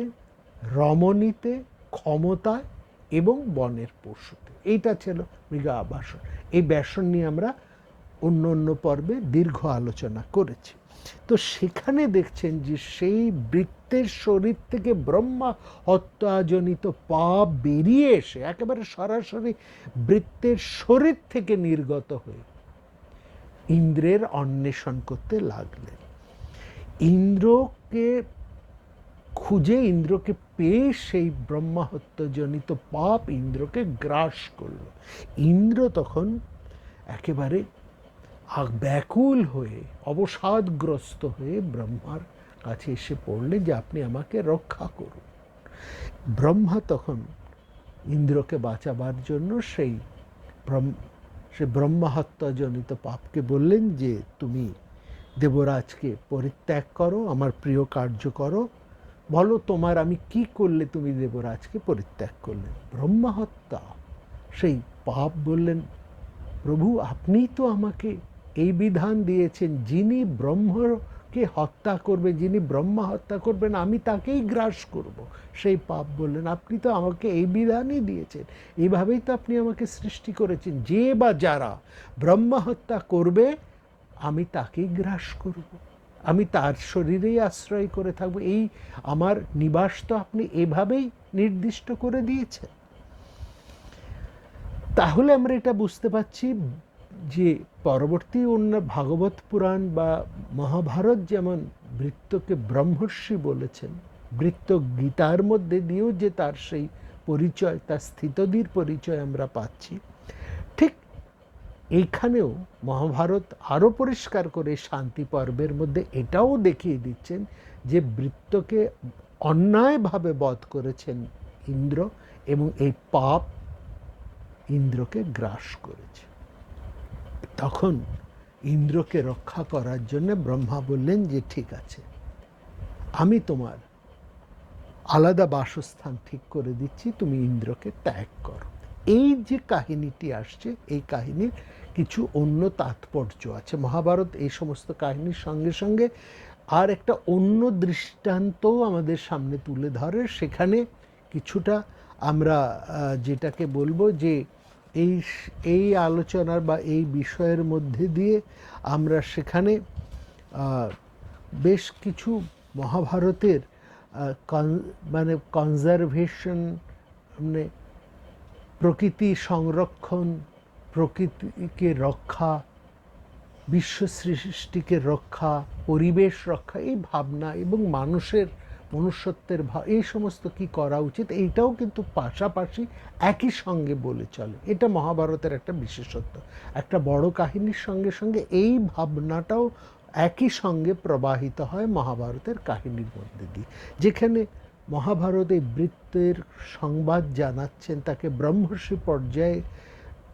রমণীতে, ক্ষমতায় এবং বনের পশুতে। এইটা ছিল মৃগয়া বাসন। এই ব্যাসন নিয়ে আমরা অন্য অন্য পর্বে দীর্ঘ আলোচনা করেছি। তো সেখানে দেখছেন যে সেই বৃত্তের শরীর থেকে ব্রহ্মা হত্যাজনিত পাপ বেরিয়ে এসে একেবারে সরাসরি বৃত্তের শরীর থেকে নির্গত হয়ে ইন্দ্রের অন্বেষণ করতে লাগলেন। ইন্দ্রকে খুঁজে, ইন্দ্রকে পেয়ে সেই ব্রহ্মা হত্যাজনিত পাপ ইন্দ্রকে গ্রাস করল। ইন্দ্র তখন একেবারে ব্যাকুল হয়ে, অবসাদগ্রস্ত হয়ে ব্রহ্মার কাছে এসে পড়লেন যে আপনি আমাকে রক্ষা করুন। ব্রহ্মা তখন ইন্দ্রকে বাঁচাবার জন্য সে ব্রহ্মা হত্যাজনিত পাপকে বললেন যে তুমি দেবরাজকে পরিত্যাগ করো, আমার প্রিয় কার্য করো, বলো তোমার আমি কি করলে তুমি দেবরাজকে পরিত্যাগ করলেন। ব্রহ্মা হত্যা সেই পাপ বললেন, প্রভু আপনি তো আমাকে এই বিধান দিয়েছেন, যিনি ব্রহ্মকে হত্যা করবে, যিনি ব্রহ্মা হত্যা করবেন আমি তাকেই গ্রাস করব। সেই পাপ বললেন আপনি তো আমাকে এই বিধানই দিয়েছেন, এইভাবেই তো আপনি আমাকে সৃষ্টি করেছেন, যে বা যারা ব্রহ্মা হত্যা করবে আমি তাকেই গ্রাস করব, আমি তার শরীরেই আশ্রয় করে থাকবো, এই আমার নিবাস তো আপনি এভাবেই নির্দিষ্ট করে দিয়েছেন। তাহলে আমরা এটা বুঝতে পারছি যে পরবর্তী অন্য ভাগবত পুরাণ বা মহাভারত যেমন বৃত্তকে ব্রহ্মর্ষি বলেছেন, বৃত্ত গীতার মধ্যে দিয়েও যে তার সেই পরিচয়, তার স্থিতদির পরিচয় আমরা পাচ্ছি, ঠিক এইখানেও মহাভারত আরও পরিষ্কার করে শান্তি পর্বের মধ্যে এটাও দেখিয়ে দিচ্ছেন যে বৃত্তকে অন্যায়ভাবে বধ করেছেন ইন্দ্র, এবং এই পাপ ইন্দ্রকে গ্রাস করেছে। তখন ইন্দ্রকে রক্ষা করার জন্য ব্রহ্মা বললেন যে ঠিক আছে, আমি তোমার আলাদা বাসস্থান ঠিক করে দিচ্ছি, তুমি ইন্দ্রকে ত্যাগ করো। এই যে কাহিনীটি আসছে, এই কাহিনীর কিছু অন্য তাৎপর্য আছে। মহাভারত এই সমস্ত কাহিনীর সঙ্গে সঙ্গে আর একটা অন্য দৃষ্টান্তও আমাদের সামনে তুলে ধরে। সেখানে কিছুটা আমরা যেটাকে বলবো যে এই আলোচনার বা এই বিষয়ের মধ্যে দিয়ে আমরা সেখানে বেশ কিছু মহাভারতের মানে কনজারভেশন, মানে প্রকৃতি সংরক্ষণ, প্রকৃতিকে রক্ষা, বিশ্ব সৃষ্টিকে রক্ষা, পরিবেশ রক্ষা, এই ভাবনা এবং মনুষ্যত্বের এই সমস্ত কি করা উচিত, এইটাও কিন্তু পাশাপাশি একই সঙ্গে বলে চলে। এটা মহাভারতের একটা বিশেষত্ব। একটা বড় কাহিনীর সঙ্গে সঙ্গে এই ভাবনাটাও একই সঙ্গে প্রবাহিত হয় মহাভারতের কাহিনীর মধ্যে দিয়ে। যেখানে মহাভারতে বৃত্তের সংবাদ জানাচ্ছেন, তাকে ব্রহ্মর্ষি পর্যায়ে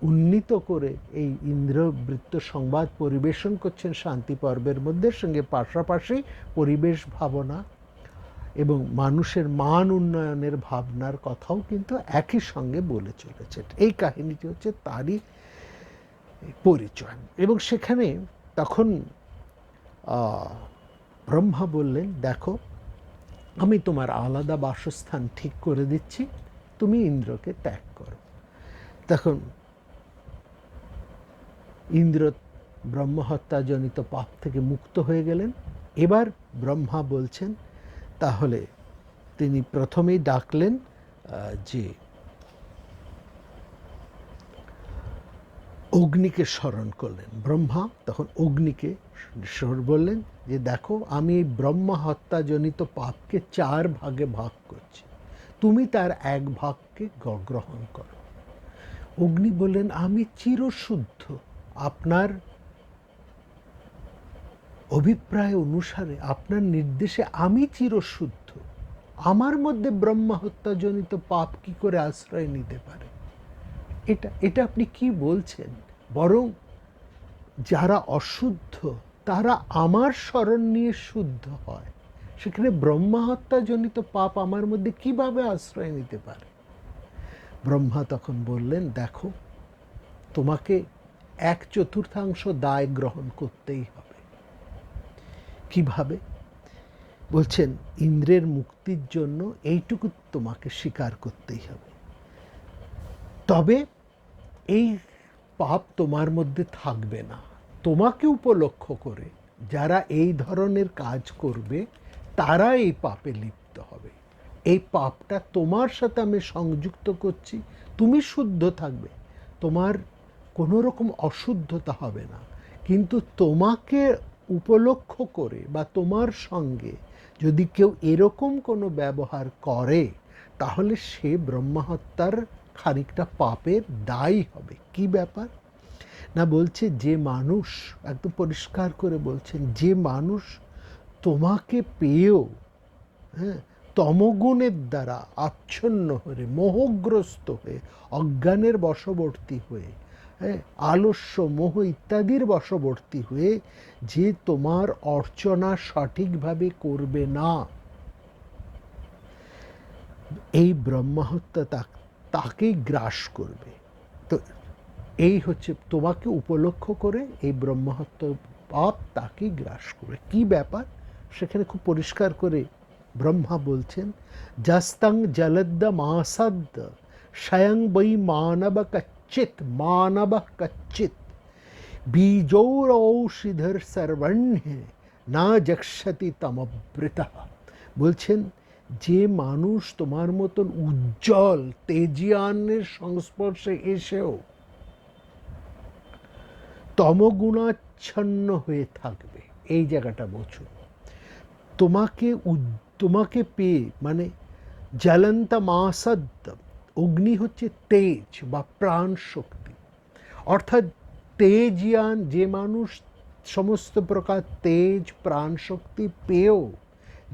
উন্নীত করে এই ইন্দ্র বৃত্ত সংবাদ পরিবেশন করছেন শান্তি পর্বের মধ্যে, সঙ্গে পাশাপাশি পরিবেশ ভাবনা এবং মানুষের মান উন্নয়নের ভাবনার কথাও কিন্তু একই সঙ্গে বলে চলেছে। এই কাহিনীটি হচ্ছে তারই পরিচয়। এবং সেখানে তখন ব্রহ্মা বললেন দেখো আমি তোমার আলাদা বাসস্থান ঠিক করে দিচ্ছি, তুমি ইন্দ্রকে ত্যাগ করো। তখন ইন্দ্র ব্রহ্মহত্যাজনিত পাপ থেকে মুক্ত হয়ে গেলেন। এবার ব্রহ্মা বলছেন, তাহলে তিনি প্রথমেই ডাকলেন যে অগ্নিকে স্মরণ করলেন। ব্রহ্মা তখন অগ্নিকে বললেন যে দেখো আমি ব্রহ্মা হত্যাজনিত পাপকে 4 ভাগে ভাগ করছি, তুমি তার 1 ভাগকে গ্রহণ করো। অগ্নি বললেন আমি চিরশুদ্ধ, আপনার অভিপ্রায় অনুসারে আপনার নির্দেশে আমি চিরশুদ্ধ, আমার মধ্যে ব্রহ্মা হত্যাজনিত পাপ কি করে আশ্রয় নিতে পারে? এটা আপনি কি বলছেন? বরং যারা অশুদ্ধ তারা আমার শরণ নিয়ে শুদ্ধ হয়, সেখানে ব্রহ্মা হত্যাজনিত পাপ আমার মধ্যে কিভাবে আশ্রয় নিতে পারে? ব্রহ্মা তখন বললেন দেখো তোমাকে 1/4 দায় গ্রহণ করতেই হবে। কিভাবে? বলছেন ইন্দ্রের মুক্তির জন্য এইটুকু তোমাকে স্বীকার করতেই হবে, তবে এই পাপ তোমার মধ্যে থাকবে না, তোমাকে উপলক্ষ করে যারা এই ধরনের কাজ করবে তারা এই পাপে লিপ্ত হবে। এই পাপটা তোমার সাথে আমি সংযুক্ত করছি, তুমি শুদ্ধ থাকবে, তোমার কোনো রকম অশুদ্ধতা হবে না, কিন্তু তোমাকে উপলক্ষ করে বা তোমার সঙ্গে যদি কেউ এরকম কোনো ব্যবহার করে তাহলে সে ব্রহ্মহত্যার খানিকটা পাপের দায়ী হবে। কি ব্যাপার না, বলছে যে মানুষ, একদম পরিষ্কার করে বলছেন, যে মানুষ তোমাকে পেয়েও তমগুণের দ্বারা আচ্ছন্ন হয়ে, মোহগ্রস্ত হয়ে, অজ্ঞানের বশবর্তী হয়ে, আলস্য, মোহ ইত্যাদির বশবর্তী হয়ে যে তোমার অর্চনা সঠিকভাবে করবে না, এই ব্রহ্মহত্যা তাকেই গ্রাস করবে। তো এই হচ্ছে, তোমাকে উপলক্ষ করে এই ব্রহ্মহত্যা পাপ তাকেই গ্রাস করবে। কি ব্যাপার সেখানে খুব পরিষ্কার করে ব্রহ্মা বলছেন, যস্তং জলদ্দ মাসদ্দ স্বয়ং বৈ মানব কচ্চিত বীজৌরৌষিধর সর্বণ্যে না যক্ষতি তমবৃত। বলছেন যে মানুষ তোমার মতন উজ্জ্বল তেজিয়ানের সংস্পর্শে এসেও তমগুণাচ্ছন্ন হয়ে থাকবে, এই জায়গাটা বোঝো। তোমাকে পেয়ে, মানে জ্বলন্ত মাসদ্দ, অগ্নি হচ্ছে তেজ বা প্রাণ শক্তি, অর্থাৎ তেজিয়ান যে মানুষ সমস্ত প্রকার তেজ প্রাণ শক্তি পেয়েও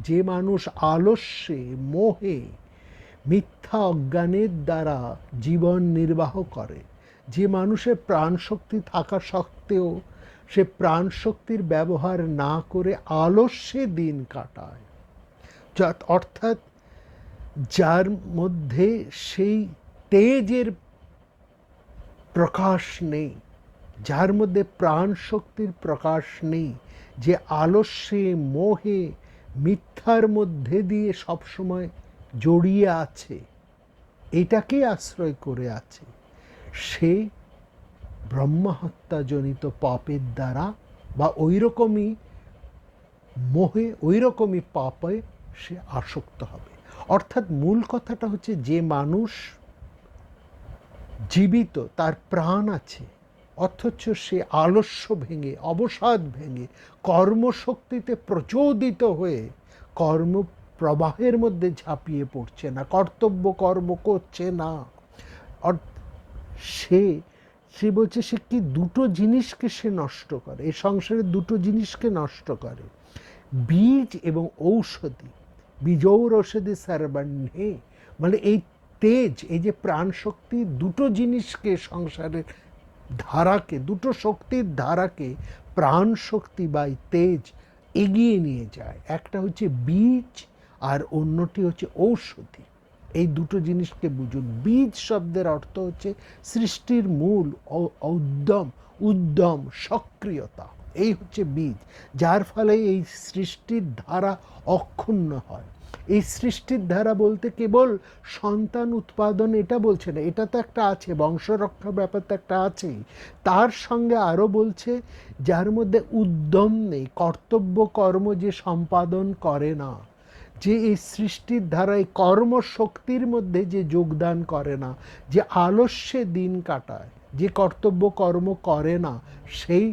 যে মানুষ আলস্যে, মোহে, মিথ্যা অজ্ঞানের দ্বারা জীবন নির্বাহ করে, যে মানুষের প্রাণশক্তি থাকা সত্ত্বেও সে প্রাণশক্তির ব্যবহার না করে আলস্যে দিন কাটায়, অর্থাৎ যার মধ্যে সেই তেজের প্রকাশ নেই, যার মধ্যে প্রাণশক্তির প্রকাশ নেই, যে আলস্যে, মোহে, মিথ্যার মধ্যে দিয়ে সবসময় জড়িয়ে আছে, এটাকে আশ্রয় করে আছে, সে ব্রহ্মহত্যাজনিত পাপের দ্বারা বা ওই রকমই মোহে, ওই রকমই পাপে সে আসক্ত হবে। অর্থাৎ মূল কথাটা হচ্ছে, যে মানুষ জীবিত, তার প্রাণ আছে, অথচ সে আলস্য ভেঙে, অবসাদ ভেঙে, কর্মশক্তিতে প্রচোদিত হয়ে কর্ম প্রবাহের মধ্যে ঝাঁপিয়ে পড়ছে না, কর্তব্য কর্ম করছে না, সে বলছে সে কি দুটো জিনিসকে সে নষ্ট করে, এই সংসারে দুটো জিনিসকে নষ্ট করে, বীজ এবং ঔষধি। বীজৌর ঔষধি সর্বণ্যে, মানে এই তেজ, এই যে প্রাণ শক্তি, দুটো জিনিসকে, সংসারের ধারাকে, দুটো শক্তির ধারাকে প্রাণ শক্তি বা তেজ এগিয়ে নিয়ে যায়। একটা হচ্ছে বীজ আর অন্যটি হচ্ছে ঔষধি। এই দুটো জিনিসকে বুঝুন। বীজ শব্দের অর্থ হচ্ছে সৃষ্টির মূল, উদ্যম, সক্রিয়তা, এই হচ্ছে বীজ, যার ফলে এই সৃষ্টির ধারা অক্ষুণ্ণ হয়। এই সৃষ্টির ধারা বলতে কেবল সন্তান উৎপাদন এটা বলছে না, এটা তো একটা আছে, বংশরক্ষা ব্যাপার তো একটা আছেই, তার সঙ্গে আরও বলছে যার মধ্যে উদ্যম নেই, কর্তব্য কর্ম যে সম্পাদন করে না, যে এই সৃষ্টির ধারায় কর্মশক্তির মধ্যে যে যোগদান করে না, যে আলস্যে দিন কাটায়, যে কর্তব্য কর্ম করে না, সেই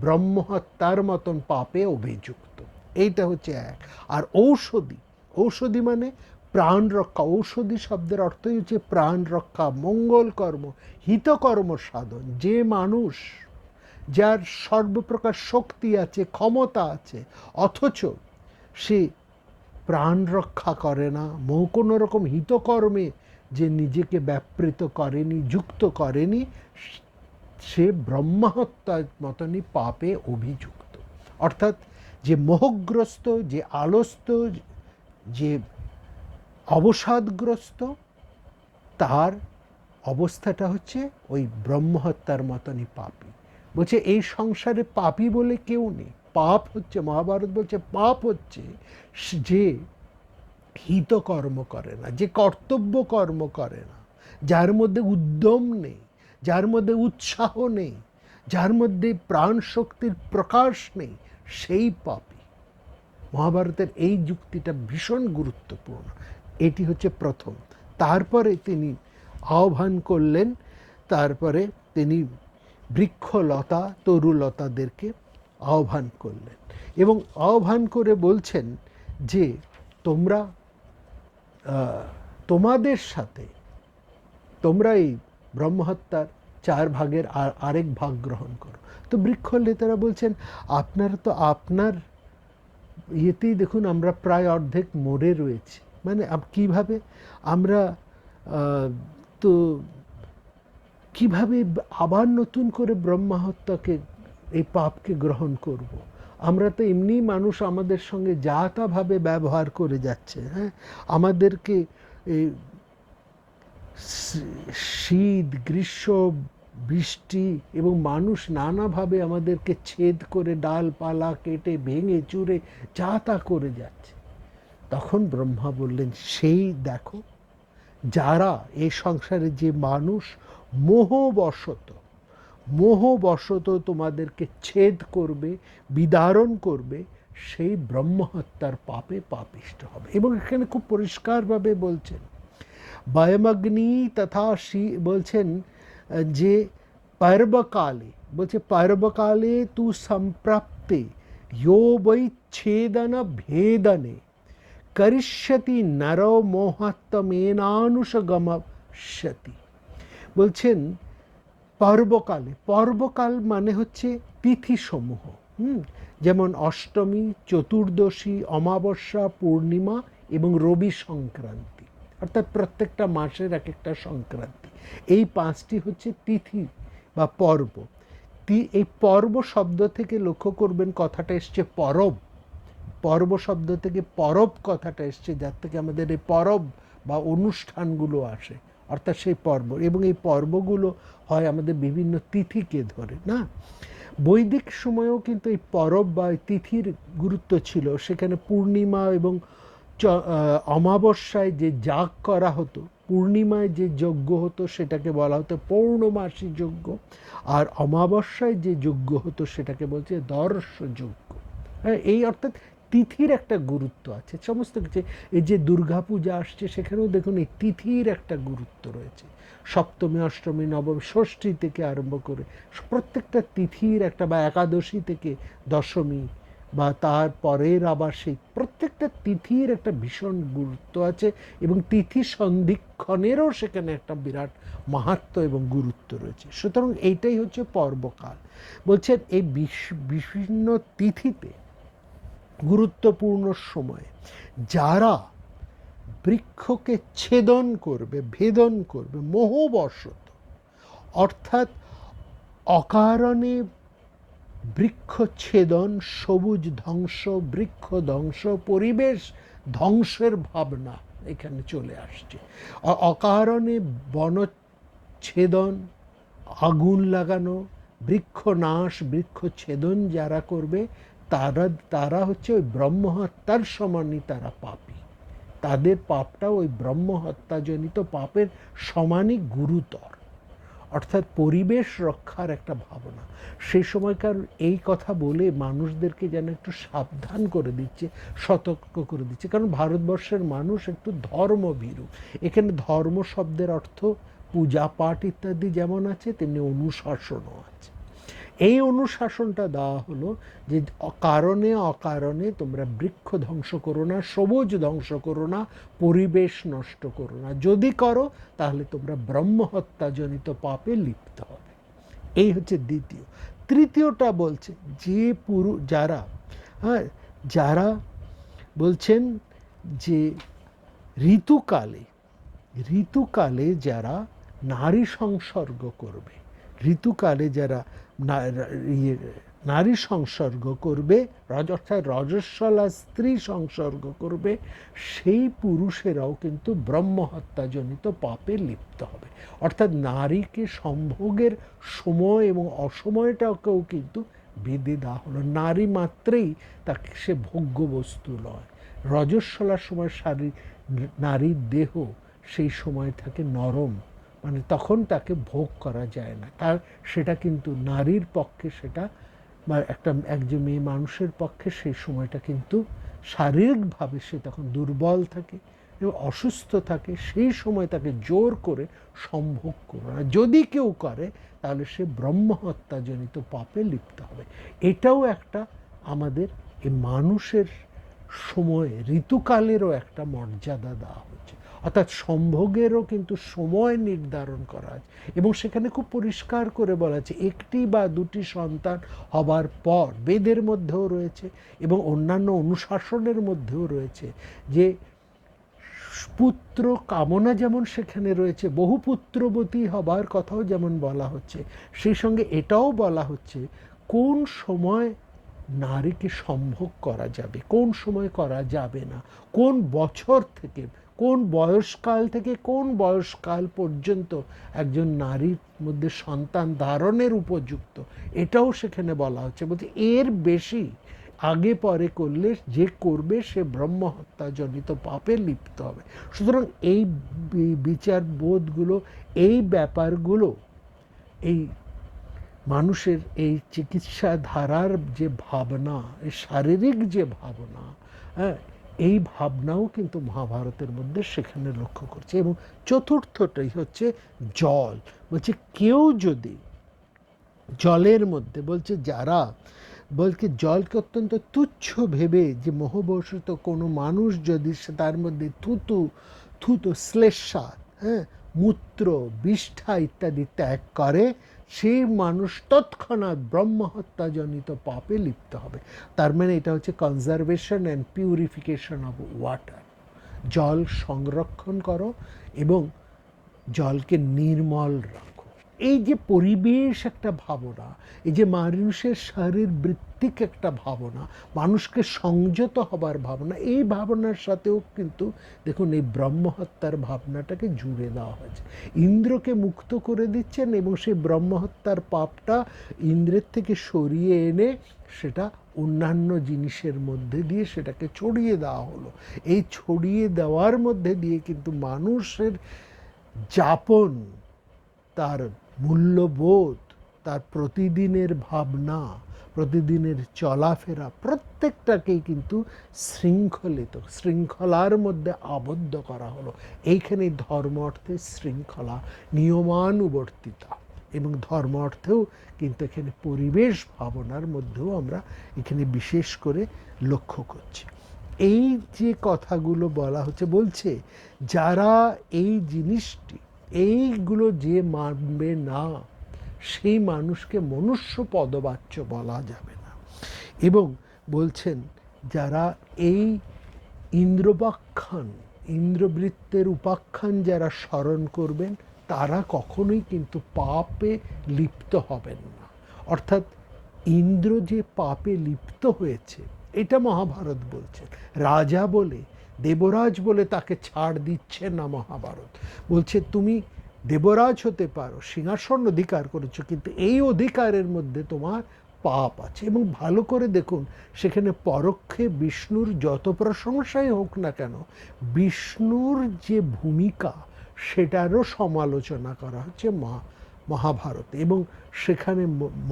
ব্রহ্মহত্যার মতন পাপে অভিযুক্ত। এইটা হচ্ছে এক। আর ঔষধি মানে প্রাণ রক্ষা। ঔষধি শব্দের অর্থই হচ্ছে প্রাণ রক্ষা, মঙ্গল কর্ম, হিতকর্ম সাধন। যে মানুষ, যার সর্বপ্রকার শক্তি আছে, ক্ষমতা আছে, অথচ সে প্রাণ রক্ষা করে না, কোনো রকম হিতকর্মে যে নিজেকে ব্যাপৃত করেনি, যুক্ত করেনি, সে ব্রহ্মহত্যার মতনই পাপে অভিযুক্ত। অর্থাৎ যে মোহগ্রস্ত, যে আলস্য, যে অবসাদগ্রস্ত, তার অবস্থাটা হচ্ছে ওই ব্রহ্মহত্যার মতনই পাপী। বলছে এই সংসারে পাপী বলে কেউ নেই। পাপ হচ্ছে, মহাভারত বলছে পাপ হচ্ছে যে হিতকর্ম করে না, যে কর্তব্য কর্ম করে না, যার মধ্যে উদ্যম নেই, যার মধ্যে উৎসাহ নেই, যার মধ্যে প্রাণ শক্তির প্রকাশ নেই, সেই পাপী। মহাভারতের এই যুক্তিটা ভীষণ গুরুত্বপূর্ণ। এটি হচ্ছে প্রথম। তারপরে তিনি আহ্বান করলেন, তারপরে তিনি বৃক্ষলতা তরুলতাদেরকে আহ্বান করলেন এবং আহ্বান করে বলছেন যে তোমরা তোমাদের সাথে তোমরা এই ব্রহ্মহত্যার 4 ভাগের আরেক ভাগ গ্রহণ করো। তো বৃক্ষলতারা বলছেন আপনারা তো আপনার ইয়েতেই দেখুন আমরা প্রায় অর্ধেক মরে রয়েছি, মানে কিভাবে আমরা তো কিভাবে আবার নতুন করে ব্রহ্মহত্যাকে, এই পাপকে গ্রহণ করব। আমরা তো এমনি মানুষ, আমাদের সঙ্গে যা তাভাবে ব্যবহার করে যাচ্ছে। হ্যাঁ, আমাদেরকে শীত, গ্রীষ্ম, বৃষ্টি এবং মানুষ নানাভাবে আমাদেরকে ছেদ করে ডালপালা কেটে ভেঙে চুরে যা তা করে যাচ্ছে। তখন ব্রহ্মা বললেন, সেই দেখো যারা এই সংসারে যে মানুষ মোহবশত তোমাদেরকে ছেদ করবে, বিদারণ করবে, সেই ব্রহ্মহত্যার পাপে পাপিষ্ট হবে। এবং এখানে খুব পরিষ্কারভাবে বলছেন বয়মগ্নি তথা বলছেন যে পর্বকালে, বলছে পর্বকালে তু সম্প্রাপ্তে यो वै छेदन भेदने করিষ্যতি নর মোহাত্মেনানুষগমস্যতি। বলছেন পর্বকালে, পর্বকাল মানে হচ্ছে তিথিসমূহ, যেমন অষ্টমী, চতুর্দশী, অমাবস্যা, পূর্ণিমা এবং রবি সংক্রান্তি, অর্থাৎ প্রত্যেকটা মাসের এক একটা সংক্রান্তি। এই 5টি হচ্ছে তিথি বা পর্ব। এই পর্ব শব্দ থেকে লক্ষ্য করবেন কথাটা এসছে পরব। পর্ব শব্দ থেকে পরব কথাটা এসছে, যার থেকে আমাদের এই পরব বা অনুষ্ঠানগুলো আসে, অর্থাৎ সেই পর্ব। এবং এই পর্বগুলো হয় আমাদের বিভিন্ন তিথিকে ধরে না। বৈদিক সময়েও কিন্তু এই পরব বা তিথির গুরুত্ব ছিল। সেখানে পূর্ণিমা এবং অমাবস্যায় যে যাগ করা হতো, পূর্ণিমায় যে যজ্ঞ হতো সেটাকে বলা হতো পৌর্ণমাসী যজ্ঞ, আর অমাবস্যায় যে যজ্ঞ হতো সেটাকে বলছে দর্শ যজ্ঞ। হ্যাঁ, এই অর্থাৎ তিথির একটা গুরুত্ব আছে সমস্ত কিছু। এই যে দুর্গাপূজা আসছে, সেখানেও দেখুন এই তিথির একটা গুরুত্ব রয়েছে। সপ্তমী, অষ্টমী, নবমী, ষষ্ঠী থেকে আরম্ভ করে প্রত্যেকটা তিথির একটা, বা একাদশী থেকে দশমী বা তার পরের আবার সেই প্রত্যেকটা তিথির একটা ভীষণ গুরুত্ব আছে। এবং তিথি সন্ধিক্ষণেরও সেখানে একটা বিরাট মাহাত্ম্য এবং গুরুত্ব রয়েছে। সুতরাং এইটাই হচ্ছে পর্বকাল। বলছেন এই বিভিন্ন তিথিতে, গুরুত্বপূর্ণ সময়ে যারা বৃক্ষকে ছেদন করবে, ভেদন করবে মোহবশত, অর্থাৎ অকারণে বৃক্ষচ্ছেদন, সবুজ ধ্বংস, বৃক্ষ ধ্বংস, পরিবেশ ধ্বংসের ভাবনা এখানে চলে আসছে। অকারণে বনচ্ছেদন, আগুন লাগানো, বৃক্ষ নাশ, বৃক্ষচ্ছেদন যারা করবে তারা হচ্ছে ওই ব্রহ্মহত্যার সমানই তারা পাপী। তাদের পাপটা ওই ব্রহ্মহত্যাজনিত পাপের সমানই গুরুতর। অর্থাৎ পরিবেশ রক্ষার একটা ভাবনা। সেই সময়কার এই কথা বলে মানুষদেরকে যেন একটু সাবধান করে দিচ্ছে, সতর্ক করে দিচ্ছে। কারণ ভারতবর্ষের মানুষ একটু ধর্মভীরু। এখানে ধর্ম শব্দের অর্থ পূজা পাঠ ইত্যাদি যেমন আছে, তেমনি অনুশাসনও আছে। এই অনুশাসনটা দেওয়া হলো যে কারণে অকারণে তোমরা বৃক্ষ ধ্বংস করো না, সবুজ ধ্বংস করো না, পরিবেশ নষ্ট করো না। যদি করো তাহলে তোমরা ব্রহ্মহত্যাজনিত পাপে লিপ্ত হবে। এই হচ্ছে দ্বিতীয়। তৃতীয়টা বলছে যে যারা বলছেন যে ঋতুকালে যারা নারী সংসর্গ করবে, ঋতুকালে যারা নারী সংসর্গ করবে, অর্থাৎ রজস্বলা স্ত্রী সংসর্গ করবে, সেই পুরুষেরাও কিন্তু ব্রহ্মহত্যাজনিত পাপে লিপ্ত হবে। অর্থাৎ নারীকে সম্ভোগের সময় এবং অসময়টাকেও কিন্তু বেঁধে দেওয়া হলো। নারী মাত্রেই তাকে সে ভোগ্য বস্তু নয়। রজস্বলার সময় নারীর দেহ সেই সময় থাকে নরম, মানে তখন তাকে ভোগ করা যায় না, তার সেটা কিন্তু নারীর পক্ষে সেটা বা একজন মেয়ে মানুষের পক্ষে সেই সময়টা কিন্তু শারীরিকভাবে সে তখন দুর্বল থাকে এবং অসুস্থ থাকে। সেই সময় তাকে জোর করে সম্ভোগ করো না, যদি কেউ করে তাহলে সে ব্রহ্মহত্যাজনিত পাপে লিপ্ত হবে। এটাও একটা আমাদের এই মানুষের সময় ঋতুকালেরও একটা মর্যাদা দেওয়া হচ্ছে, অর্থাৎ সম্ভোগেরও কিন্তু সময় নির্ধারণ করা আছে এবং সেখানে খুব পরিষ্কার করে বলা আছে একটি বা দুটি সন্তান হবার পর বেদের মধ্যেও রয়েছে এবং অন্যান্য অনুশাসনের মধ্যেও রয়েছে যে পুত্র কামনা যেমন সেখানে রয়েছে, বহু পুত্রবতী হবার কথাও যেমন বলা হচ্ছে, সেই সঙ্গে এটাও বলা হচ্ছে কোন সময় নারীকে সম্ভোগ করা যাবে, কোন সময় করা যাবে না, কোন বছর থেকে কোন বয়সকাল থেকে কোন বয়সকাল পর্যন্ত একজন নারীর মধ্যে সন্তান ধারণের উপযুক্ত, এটাও সেখানে বলা হচ্ছে। বলছে এর বেশি আগে পরে করলে যে করবে সে ব্রহ্মহত্যাজনিত পাপে লিপ্ত হবে। সুতরাং এই বিচার বোধগুলো, এই ব্যাপারগুলো, এই মানুষের এই চিকিৎসা ধারার যে ভাবনা, এই শারীরিক যে ভাবনা, হ্যাঁ, এই ভাবনাও কিন্তু মহাভারতের মধ্যে সেখানে লক্ষ্য করছে। এবং চতুর্থটাই হচ্ছে জল। বলছে কেউ যদি জলের মধ্যে, বলছে যারা বলছে জলকে অত্যন্ত তুচ্ছ ভেবে যে মোহবশত কোনো মানুষ যদি তার মধ্যে থুতু শ্লেষা, হ্যাঁ, মূত্র বিষ্ঠা ইত্যাদি ত্যাগ করে, সেই মানুষ তৎক্ষণাৎ ব্রহ্মহত্যাজনিত পাপে লিপ্ত হবে। তার মানে এটা হচ্ছে conservation and purification of water. জল সংরক্ষণ করো এবং জলকে নির্মল রাখো। এই যে পরিবেশ একটা ভাবনা, এই যে মানুষের শারীরবৃত্তিক একটা ভাবনা, মানুষকে সংযত হবার ভাবনা, এই ভাবনার সাথেও কিন্তু দেখুন এই ব্রহ্মহত্যার ভাবনাটাকে জুড়ে দেওয়া হয়েছে। ইন্দ্রকে মুক্ত করে দিচ্ছেন এবং সেই ব্রহ্মহত্যার পাপটা ইন্দ্রের থেকে সরিয়ে এনে সেটা অন্যান্য জিনিসের মধ্যে দিয়ে সেটাকে ছড়িয়ে দেওয়া হলো। এই ছড়িয়ে দেওয়ার মধ্যে দিয়ে কিন্তু মানুষের যাপন, তার মূল্যবোধ, তার প্রতিদিনের ভাবনা, প্রতিদিনের চলাফেরা প্রত্যেকটাকেই কিন্তু শৃঙ্খলার মধ্যে আবদ্ধ করা হলো। এইখানে ধর্ম অর্থে শৃঙ্খলা, নিয়মানুবর্তিতা, এবং ধর্ম অর্থেও কিন্তু এখানে পরিবেশ ভাবনার মধ্যেও আমরা এখানে বিশেষ করে লক্ষ্য করছি। এই যে কথাগুলো বলা হচ্ছে, বলছে যারা এই জিনিসটি, এইগুলো যে মানবে না সেই মানুষকে মনুষ্য পদবাচ্য বলা যাবে না। এবং বলছেন যারা এই ইন্দ্রোপাখ্যান, ইন্দ্রবৃত্তের উপাখ্যান যারা স্মরণ করবেন তারা কখনোই কিন্তু পাপে লিপ্ত হবেন না। অর্থাৎ ইন্দ্র যে পাপে লিপ্ত হয়েছে এটা মহাভারত বলছে। রাজা বলে, দেবরাজ বলে তাকে ছাড় দিচ্ছে না মহাভারত। বলছে তুমি দেবরাজ হতে পারো, সিংহাসন অধিকার করেছো, কিন্তু এই অধিকারের মধ্যে তোমার পাপ আছে। এবং ভালো করে দেখুন সেখানে পরোক্ষে বিষ্ণুর যত প্রশংসাই হোক না কেন, বিষ্ণুর যে ভূমিকা সেটারও সমালোচনা করা হচ্ছে মহাভারতে। এবং সেখানে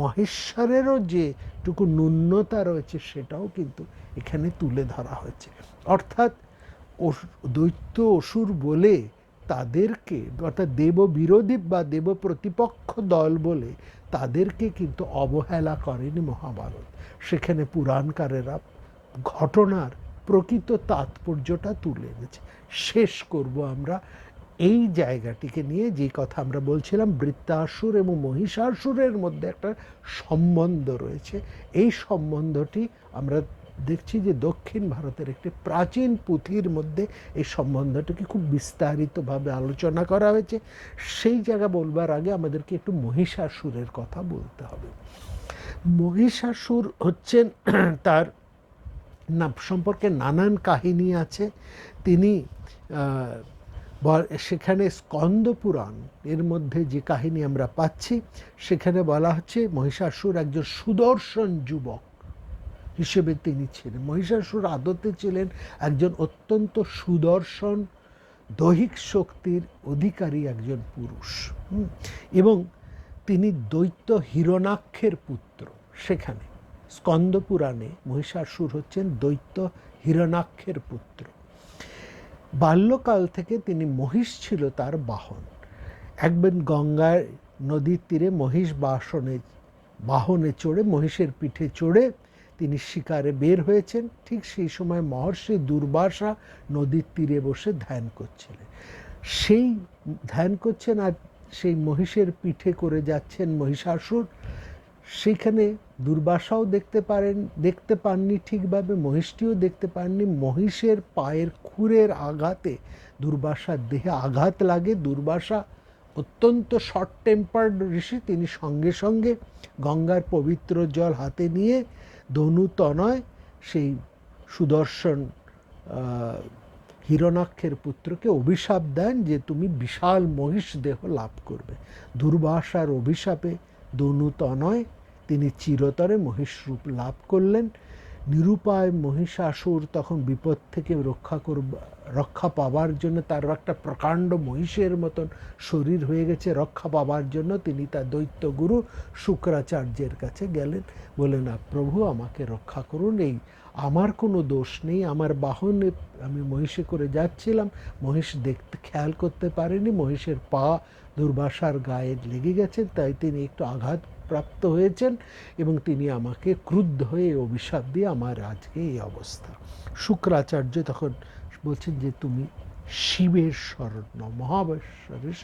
মহেশ্বরেরও যেটুকু ন্যূনতা রয়েছে সেটাও কিন্তু এখানে তুলে ধরা হয়েছে। অর্থাৎ দৈত্য অসুর বলে তাদেরকে, অর্থাৎ দেব বিরোধী বা দেব প্রতিপক্ষ দল বলে তাদেরকে কিন্তু অবহেলা করেনি মহাভারত। সেখানে পুরাণকারেরা ঘটনার প্রকৃত তাৎপর্যটা তুলে এনেছে। শেষ করব আমরা এই জায়গাটিকে নিয়ে, যে কথা আমরা বলছিলাম বৃত্তাসুর এবং মহিষাসুরের মধ্যে একটা সম্বন্ধ রয়েছে। এই সম্বন্ধটি আমরা দেখছি যে দক্ষিণ ভারতের একটি প্রাচীন পুঁথির মধ্যে এই সম্বন্ধটিকে খুব বিস্তারিতভাবে আলোচনা করা হয়েছে। সেই জায়গা বলবার আগে আমাদেরকে একটু মহিষাসুরের কথা বলতে হবে। মহিষাসুর হচ্ছেন, তার সম্পর্কে নানান কাহিনী আছে। তিনি সেখানে স্কন্দ পুরাণ এর মধ্যে যে কাহিনী আমরা পাচ্ছি সেখানে বলা হচ্ছে মহিষাসুর একজন সুদর্শন যুবক হিসেবে তিনি ছিলেন। মহিষাসুর আদতে ছিলেন একজন অত্যন্ত সুদর্শন দৈহিক শক্তির অধিকারী একজন পুরুষ, এবং তিনি দৈত্য হিরণাক্ষের পুত্র। সেখানে স্কন্দ পুরাণে মহিষাসুর হচ্ছেন দৈত্য হিরণাক্ষের পুত্র। বাল্যকাল থেকে তিনি মহিষ ছিল তার বাহন। একবার গঙ্গার নদীর তীরে মহিষ বাহনে চড়ে, মহিষের পিঠে চড়ে তিনি শিকারে বের হয়েছেন। ঠিক সেই সময় মহর্ষি দুর্বাসা নদীর তীরে বসে ধ্যান করছিলেন। সেই ধ্যান করছেন আর সেই মহিষের পিঠে করে যাচ্ছেন মহিষাসুর। সেইখানে দুর্বাসাও দেখতে পাননি ঠিকভাবে, মহিষটিও দেখতে পাননি। মহিষের পায়ের খুরের আঘাতে দুর্বাসার দেহে আঘাত লাগে। দুর্বাসা অত্যন্ত শর্ট টেম্পার্ড ঋষি, তিনি সঙ্গে সঙ্গে গঙ্গার পবিত্র জল হাতে নিয়ে ধনুতনয় সেই সুদর্শন হিরণাক্ষের পুত্রকে অভিশাপ দেন যে তুমি বিশাল মহিষ দেহ লাভ করবে। দুর্বাসার অভিশাপে ধনুতনয় তিনি চিরতরে মহিষ রূপ লাভ করলেন। নিরুপায় মহিষাসুর তখন বিপদ থেকে রক্ষা পাবার জন্য, তার একটা প্রকাণ্ড মহিষের মতন শরীর হয়ে গেছে, রক্ষা পাবার জন্য তিনি তার দৈত্যগুরু শুক্রাচার্যের কাছে গেলেন। বলেন, প্রভু আমাকে রক্ষা করুন, এই আমার কোনো দোষ নেই, আমার বাহনে আমি মহিষে করে যাচ্ছিলাম, মহিষ খেয়াল করতে পারেনি, মহিষের পা দুর্বাসার গায়ে লেগে গেছেন, তাই তিনি একটু আঘাত প্রাপ্ত হয়েছেন এবং তিনি আমাকে ক্রুদ্ধ হয়ে অভিশাপ দিয়ে আমার আজকে এই অবস্থা। শুক্রাচার্য তখন বলছেন যে তুমি শিবের শরণ নাও, মহাবেশ্বরের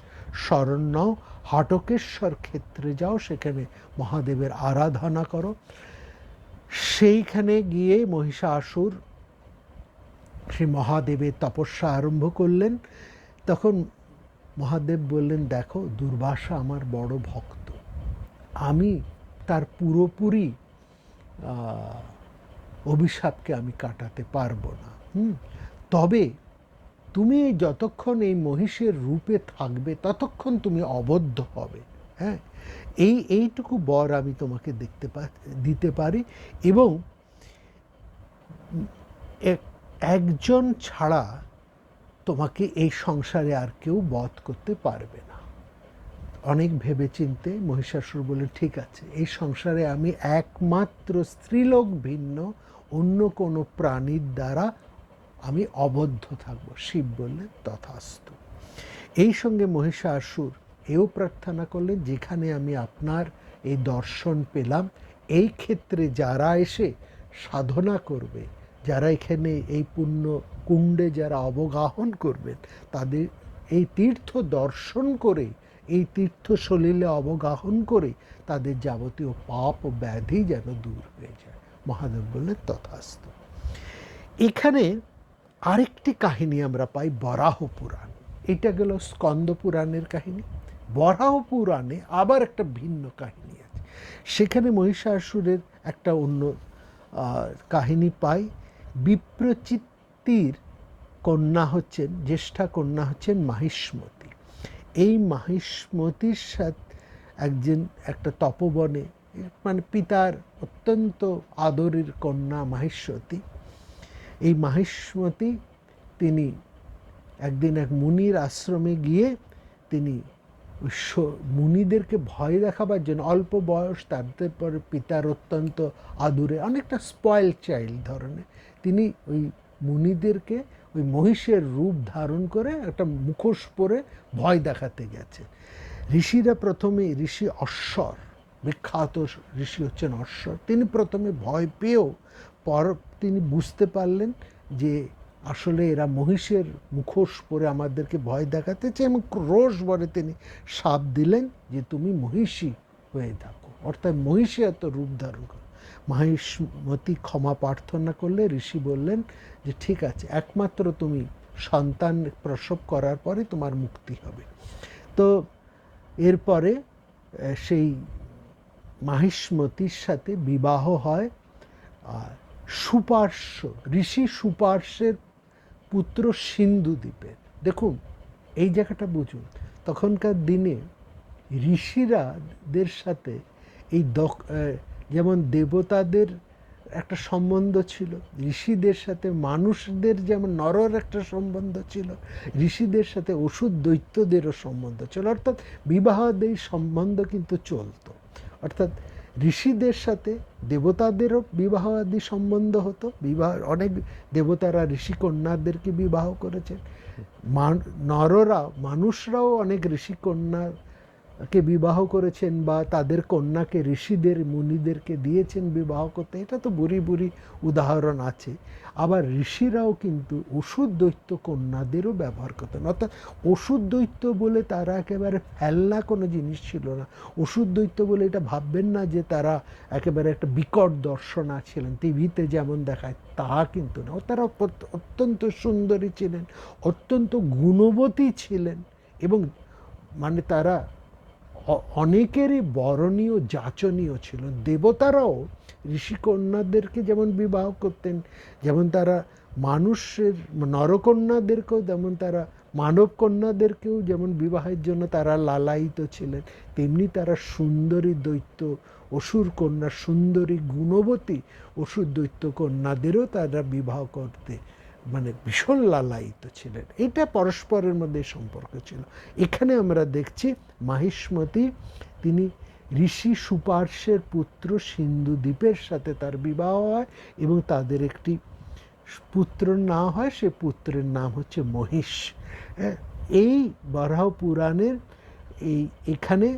শরণ নাও, হাটকেশ্বর ক্ষেত্রে যাও, সেখানে মহাদেবের আরাধনা করো। সেইখানে গিয়ে মহিষাসুর শ্রী মহাদেবের তপস্যা আরম্ভ করলেন। তখন মহাদেব বললেন, দেখো দুর্বাসা আমার বড় ভক্ত, আমি তার পুরোপুরি অভিশাপকে আমি কাটাতে পারবো না, তবে তুমি যতক্ষণ এই মহিষের রূপে থাকবে ততক্ষণ তুমি অবদ্ধ হবে। হ্যাঁ, এইটুকু বর আমি তোমাকে দিতে পারি, এবং একজন ছাড়া তোমাকে এই সংসারে আর কেউ বধ করতে পারবে না। অনেক ভেবেচিন্তে মহিষাসুর বলে, ঠিক আছে, এই সংসারে আমি একমাত্র স্ত্রীলোক ভিন্ন অন্য কোনো প্রাণীর দ্বারা আমি অবদ্ধ থাকব। শিব বললেন, তথাস্তু। এই সঙ্গে মহিষাসুর এও প্রার্থনা করলেন, যেখানে আমি আপনার এই দর্শন পেলাম, এই ক্ষেত্রে যারা এসে সাধনা করবে, যারা এখানে এই পুণ্য কুণ্ডে যারা অবগাহন করবেন, তাদের এই তীর্থ দর্শন করে, এই তীর্থ সলিলে অবগাহন করে তাদের যাবতীয় পাপ ও ব্যাধি যেন দূর হয়ে যায়। মহাদেব বললেন, তথাস্তু। এখানে আরেকটি কাহিনী আমরা পাই বরাহ পুরাণ। এটা গেল স্কন্দ পুরাণের কাহিনী। বরাহ পুরাণে আবার একটা ভিন্ন কাহিনী আছে। সেখানে মহিষাসুরের একটা অন্য কাহিনী পাই। বিপ্রচিত্তির কন্যা হচ্ছেন, জ্যেষ্ঠা কন্যা হচ্ছেন মাহিষ্মতি। এই মাহিষ্মতির সাথে একটা তপবনে, মানে পিতার অত্যন্ত আদরের কন্যা মাহিষ্মতি, এই মাহিষ্মতি তিনি একদিন এক মুনির আশ্রমে গিয়ে তিনি মুনিদেরকে ভয় দেখাবার জন্য, অল্প বয়স, তারপরে পিতার অত্যন্ত আদুরে, অনেকটা স্পয়েল চাইল্ড ধরনের, তিনি ওই মুনিদেরকে ওই মহিষের রূপ ধারণ করে একটা মুখোশ পরে ভয় দেখাতে গেছে। ঋষিরা প্রথমে, ঋষি অশ্বর, বিখ্যাত ঋষি হচ্ছেন অশ্বর, তিনি প্রথমে ভয় পেয়েও তিনি বুঝতে পারলেন যে আসলে এরা মহিষের মুখোশ পরে আমাদেরকে ভয় দেখাতেছে, এবং রোষ ভরে তিনি শাপ দিলেন যে তুমি মহিষী হয়ে থাকো, অর্থাৎ মহিষী এত রূপ ধারণ করো। মাহিষ্মতি ক্ষমা প্রার্থনা করলে ঋষি বললেন যে ঠিক আছে, একমাত্র তুমি সন্তান প্রসব করার পরে তোমার মুক্তি হবে। তো এরপরে সেই মাহিষ্মতির সাথে বিবাহ হয়। আর সুপার্শ্ব, ঋষি সুপার্শ্বের পুত্র সিন্ধুদ্বীপের। দেখুন, এই জায়গাটা বুঝুন, তখনকার দিনে ঋষিরাদের সাথে এই যেমন দেবতাদের একটা সম্বন্ধ ছিল, ঋষিদের সাথে মানুষদের যেমন নরর একটা সম্বন্ধ ছিল, ঋষিদের সাথে ওষুধ দৈত্যদেরও সম্বন্ধ ছিল। অর্থাৎ বিবাহাদি সম্বন্ধ কিন্তু চলতো। অর্থাৎ ঋষিদের সাথে দেবতাদেরও বিবাহ আদি সম্বন্ধ হতো, অনেক দেবতারা ঋষি কন্যাদেরকে বিবাহ করেছেন, মানুষরাও অনেক ঋষি কন্যাকে বিবাহ করেছেন বা তাদের কন্যাকে ঋষিদের মুনিদেরকে দিয়েছেন বিবাহ করতে। এটা তো বুড়ি বুড়ি উদাহরণ আছে। আবার ঋষিরাও কিন্তু ওষুধ দৈত্য কন্যাদেরও ব্যবহার করতেন। অর্থাৎ ওষুধ দৈত্য বলে তারা একেবারে ফেলনা কোনো জিনিস ছিল না। ওষুধ দৈত্য বলে এটা ভাববেন না যে তারা একেবারে একটা বিকট দর্শনা ছিলেন, টিভিতে যেমন দেখায় তা কিন্তু না। তারা অত্যন্ত সুন্দরী ছিলেন, অত্যন্ত গুণবতী ছিলেন, এবং মানে তারা অনেকেরই বরণীয় যাচনীয় ছিল। দেবতারাও ঋষিকন্যাদেরকে যেমন বিবাহ করতেন, যেমন তারা মানুষের নরকন্যাদেরকেও, যেমন তারা মানব কন্যাদেরকেও যেমন বিবাহের জন্য তারা লালায়িত ছিলেন, তেমনি তারা সুন্দরী দৈত্য অসুর কন্যা, সুন্দরী গুণবতী অসুর দৈত্য কন্যাদেরও তারা বিবাহ করতে মানে ভীষণ লালায়িত ছিলেন। এটা পরস্পরের মধ্যে সম্পর্ক ছিল। এখানে আমরা দেখছি মাহিষ্মতি তিনি ঋষি সুপার্শ্বের পুত্র সিন্ধুদ্বীপের সাথে তার বিবাহ হয় এবং তাদের একটি পুত্র না হয়, সে পুত্রের নাম হচ্ছে মহিষ। এই বরাহ পুরাণের এখানে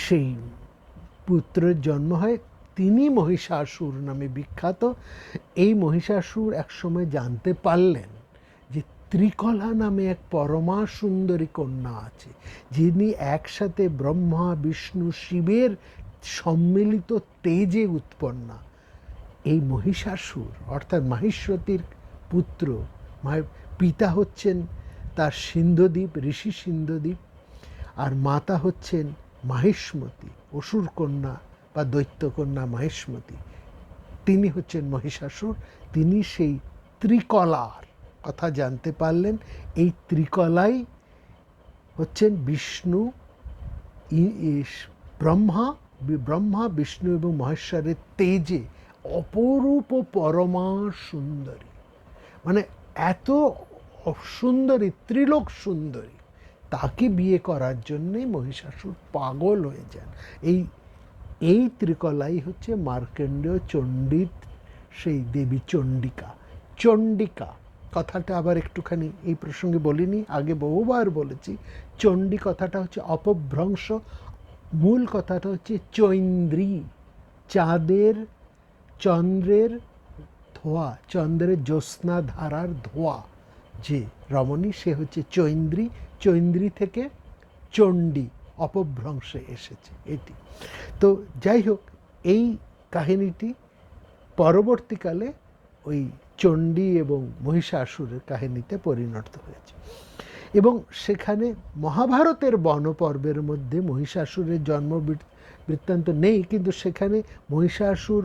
সেই পুত্রের জন্ম হয়, তিনি মহিষাসুর নামে বিখ্যাত। এই মহিষাসুর একসময় জানতে পারলেন যে ত্রিকলা নামে এক পরমা সুন্দরী কন্যা আছে, যিনি একসাথে ব্রহ্মা বিষ্ণু শিবের সম্মিলিত তেজে উৎপন্না। এই মহিষাসুর অর্থাৎ মাহিষ্মতির পুত্র, পিতা হচ্ছেন তার সিন্ধুদ্বীপ, ঋষি সিন্ধুদ্বীপ, আর মাতা হচ্ছেন মাহিষ্মতি, অসুর কন্যা বা দৈত্যকন্যা মাহিষ্মতি। তিনি হচ্ছেন মহিষাসুর। তিনি সেই ত্রিকলার কথা জানতে পারলেন। এই ত্রিকলাই হচ্ছেন বিষ্ণু, ব্রহ্মা বিষ্ণু এবং মহেশ্বরের তেজে অপরূপ পরমা সুন্দরী, মানে এত সুন্দরী, ত্রিলোক সুন্দরী, তাকে বিয়ে করার জন্যে মহিষাসুর পাগল হয়ে যান। এই ত্রিকলাই হচ্ছে মার্কণ্ডেয় চণ্ডীর সেই দেবী চণ্ডিকা। চণ্ডিকা কথাটা আবার একটুখানি এই প্রসঙ্গে বলিনি, আগে বহুবার বলেছি। চণ্ডী কথাটা হচ্ছে অপভ্রংশ, মূল কথাটা হচ্ছে চৈন্দ্রী, চন্দ্রের ধোয়া, চন্দ্রের জ্যোৎস্না ধারার ধোয়া যে রমণী, সে হচ্ছে চৈন্দ্রী। চৈন্দ্রী থেকে চণ্ডী অপভ্রংশে এসেছে এটি। তো যাই হোক, এই কাহিনীটি পরবর্তীকালে ওই চণ্ডী এবং মহিষাসুরের কাহিনীতে পরিণত হয়েছে। এবং সেখানে মহাভারতের বনপর্বের মধ্যে মহিষাসুরের জন্ম বৃত্তান্ত নেই, কিন্তু সেখানে মহিষাসুর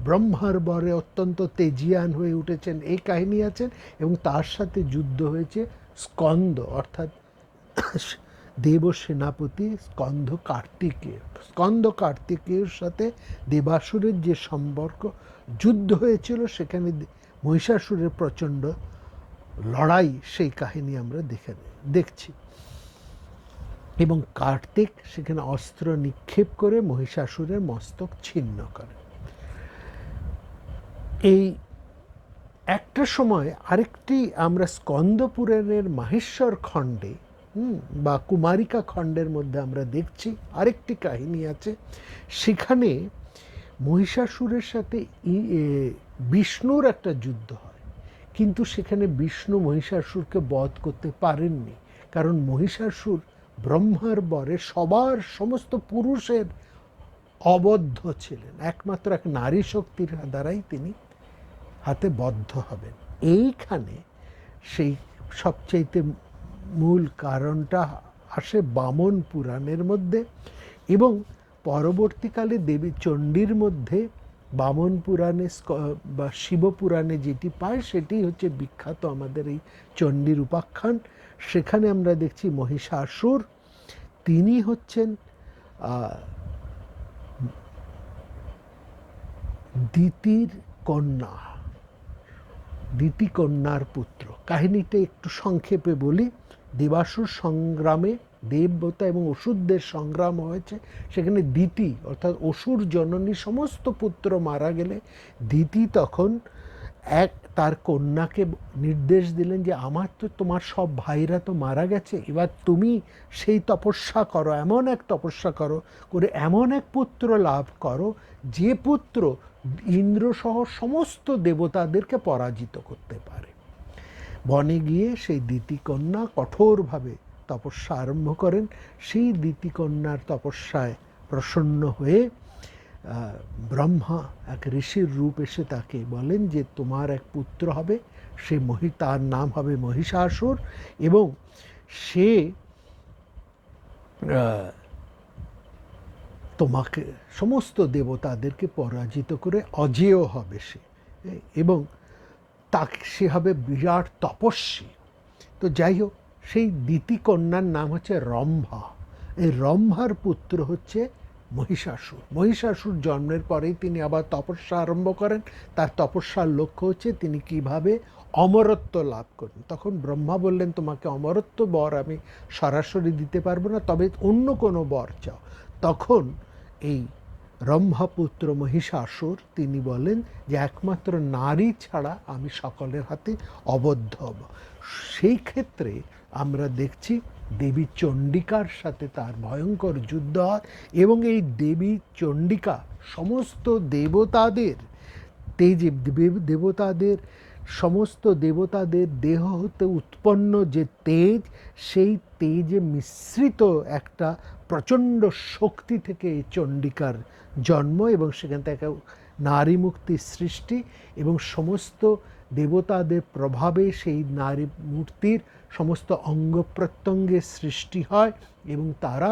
ব্রহ্মার বরে অত্যন্ত তেজিয়ান হয়ে উঠেছেন এই কাহিনী আছেন, এবং তার সাথে যুদ্ধ হয়েছে স্কন্দ অর্থাৎ দেব সেনাপতি স্কন্দ কার্তিকেয়ের সাথে দেবাসুরের যে সম্পর্ক, যুদ্ধ হয়েছিল, সেখানে মহিষাসুরের প্রচণ্ড লড়াই, সেই কাহিনী আমরা দেখছি। এবং কার্তিক সেখানে অস্ত্র নিক্ষেপ করে মহিষাসুরের মস্তক ছিন্ন করে। এই একটা সময় আরেকটি আমরা স্কন্দ পুরাণের মাহেশ্বর খণ্ডে বা কুমারিকা খণ্ডের মধ্যে আমরা দেখছি আরেকটি কাহিনী আছে। সেখানে মহিষাসুরের সাথে বিষ্ণুর একটা যুদ্ধ হয়, কিন্তু সেখানে বিষ্ণু মহিষাসুরকে বধ করতে পারেননি, কারণ মহিষাসুর ব্রহ্মার বরে সমস্ত পুরুষের অবদ্ধ ছিলেন, একমাত্র এক নারী শক্তির দ্বারাই তিনি হাতে বদ্ধ হবেন। এইখানে সেই সবচাইতে মূল কারণটা আসে বামন পুরাণের মধ্যে, এবং পরবর্তীকালে দেবী চণ্ডীর মধ্যে বামন পুরাণে বা শিবপুরাণে যেটি পায় সেটি হচ্ছে বিখ্যাত আমাদের এই চণ্ডীর উপাখ্যান। সেখানে আমরা দেখছি মহিষাসুর তিনি হচ্ছেন দিতির কন্যা, দিতি কন্যার পুত্র। কাহিনীটা একটু সংক্ষেপে বলি। দেবাসুর সংগ্রামে, দেবতা এবং অসুরদের সংগ্রাম হয়েছে, সেখানে দিতি অর্থাৎ অসুর জননী সমস্ত পুত্র মারা গেলে দিতি তখন তার কন্যাকে নির্দেশ দিলেন যে আমার তো তোমার সব ভাইরা তো মারা গেছে, এবার তুমি সেই তপস্যা করো, এমন এক তপস্যা করো, করে এমন এক পুত্র লাভ করো যে পুত্র ইন্দ্রসহ সমস্ত দেবতাদেরকে পরাজিত করতে পারে। বনে গিয়ে সেই দিতিকন্যা কঠোরভাবে তপস্যা আরম্ভ করেন। সেই দিতিকন্যার তপস্যায় প্রসন্ন হয়ে ব্রহ্মা এক ঋষির রূপ এসে তাকে বলেন যে তোমার এক পুত্র হবে, সে তার নাম হবে মহিষাসুর, এবং সে তোমাকে সমস্ত দেবতাদেরকে পরাজিত করে অজেয় হবে সে, এবং তাকে সে হবে বিরাট তপস্বী। তো যাই হোক, সেই দিতিকন্যার নাম হচ্ছে রম্ভা। এই রম্ভার পুত্র হচ্ছে মহিষাসুর। মহিষাসুর জন্মের পরেই তিনি আবার তপস্যা আরম্ভ করেন। তার তপস্যার লক্ষ্য হচ্ছে তিনি কিভাবে অমরত্ব লাভ করেন। তখন ব্রহ্মা বললেন তোমাকে অমরত্ব বর আমি সরাসরি দিতে পারবো না, তবে অন্য কোনো বর চাও। তখন এই রম্ভাপুত্র মহিষাসুর তিনি বলেন যে একমাত্র নারী ছাড়া আমি সকলের হাতে অবদ্ধ হব। সেই ক্ষেত্রে আমরা দেখছি দেবী চণ্ডিকার সাথে তার ভয়ঙ্কর যুদ্ধ হয়, এবং এই দেবী চণ্ডিকা সমস্ত দেবতাদের তেজে, দেবতাদের সমস্ত দেবতাদের দেহ হতে উৎপন্ন যে তেজ, সেই তেজে মিশ্রিত একটা প্রচণ্ড শক্তি থেকে এই চণ্ডিকার জন্ম, এবং সেখান থেকে নারী মুক্তির সৃষ্টি, এবং সমস্ত দেবতাদের প্রভাবে সেই নারী মূর্তির সমস্ত অঙ্গ প্রত্যঙ্গের সৃষ্টি হয়, এবং তারা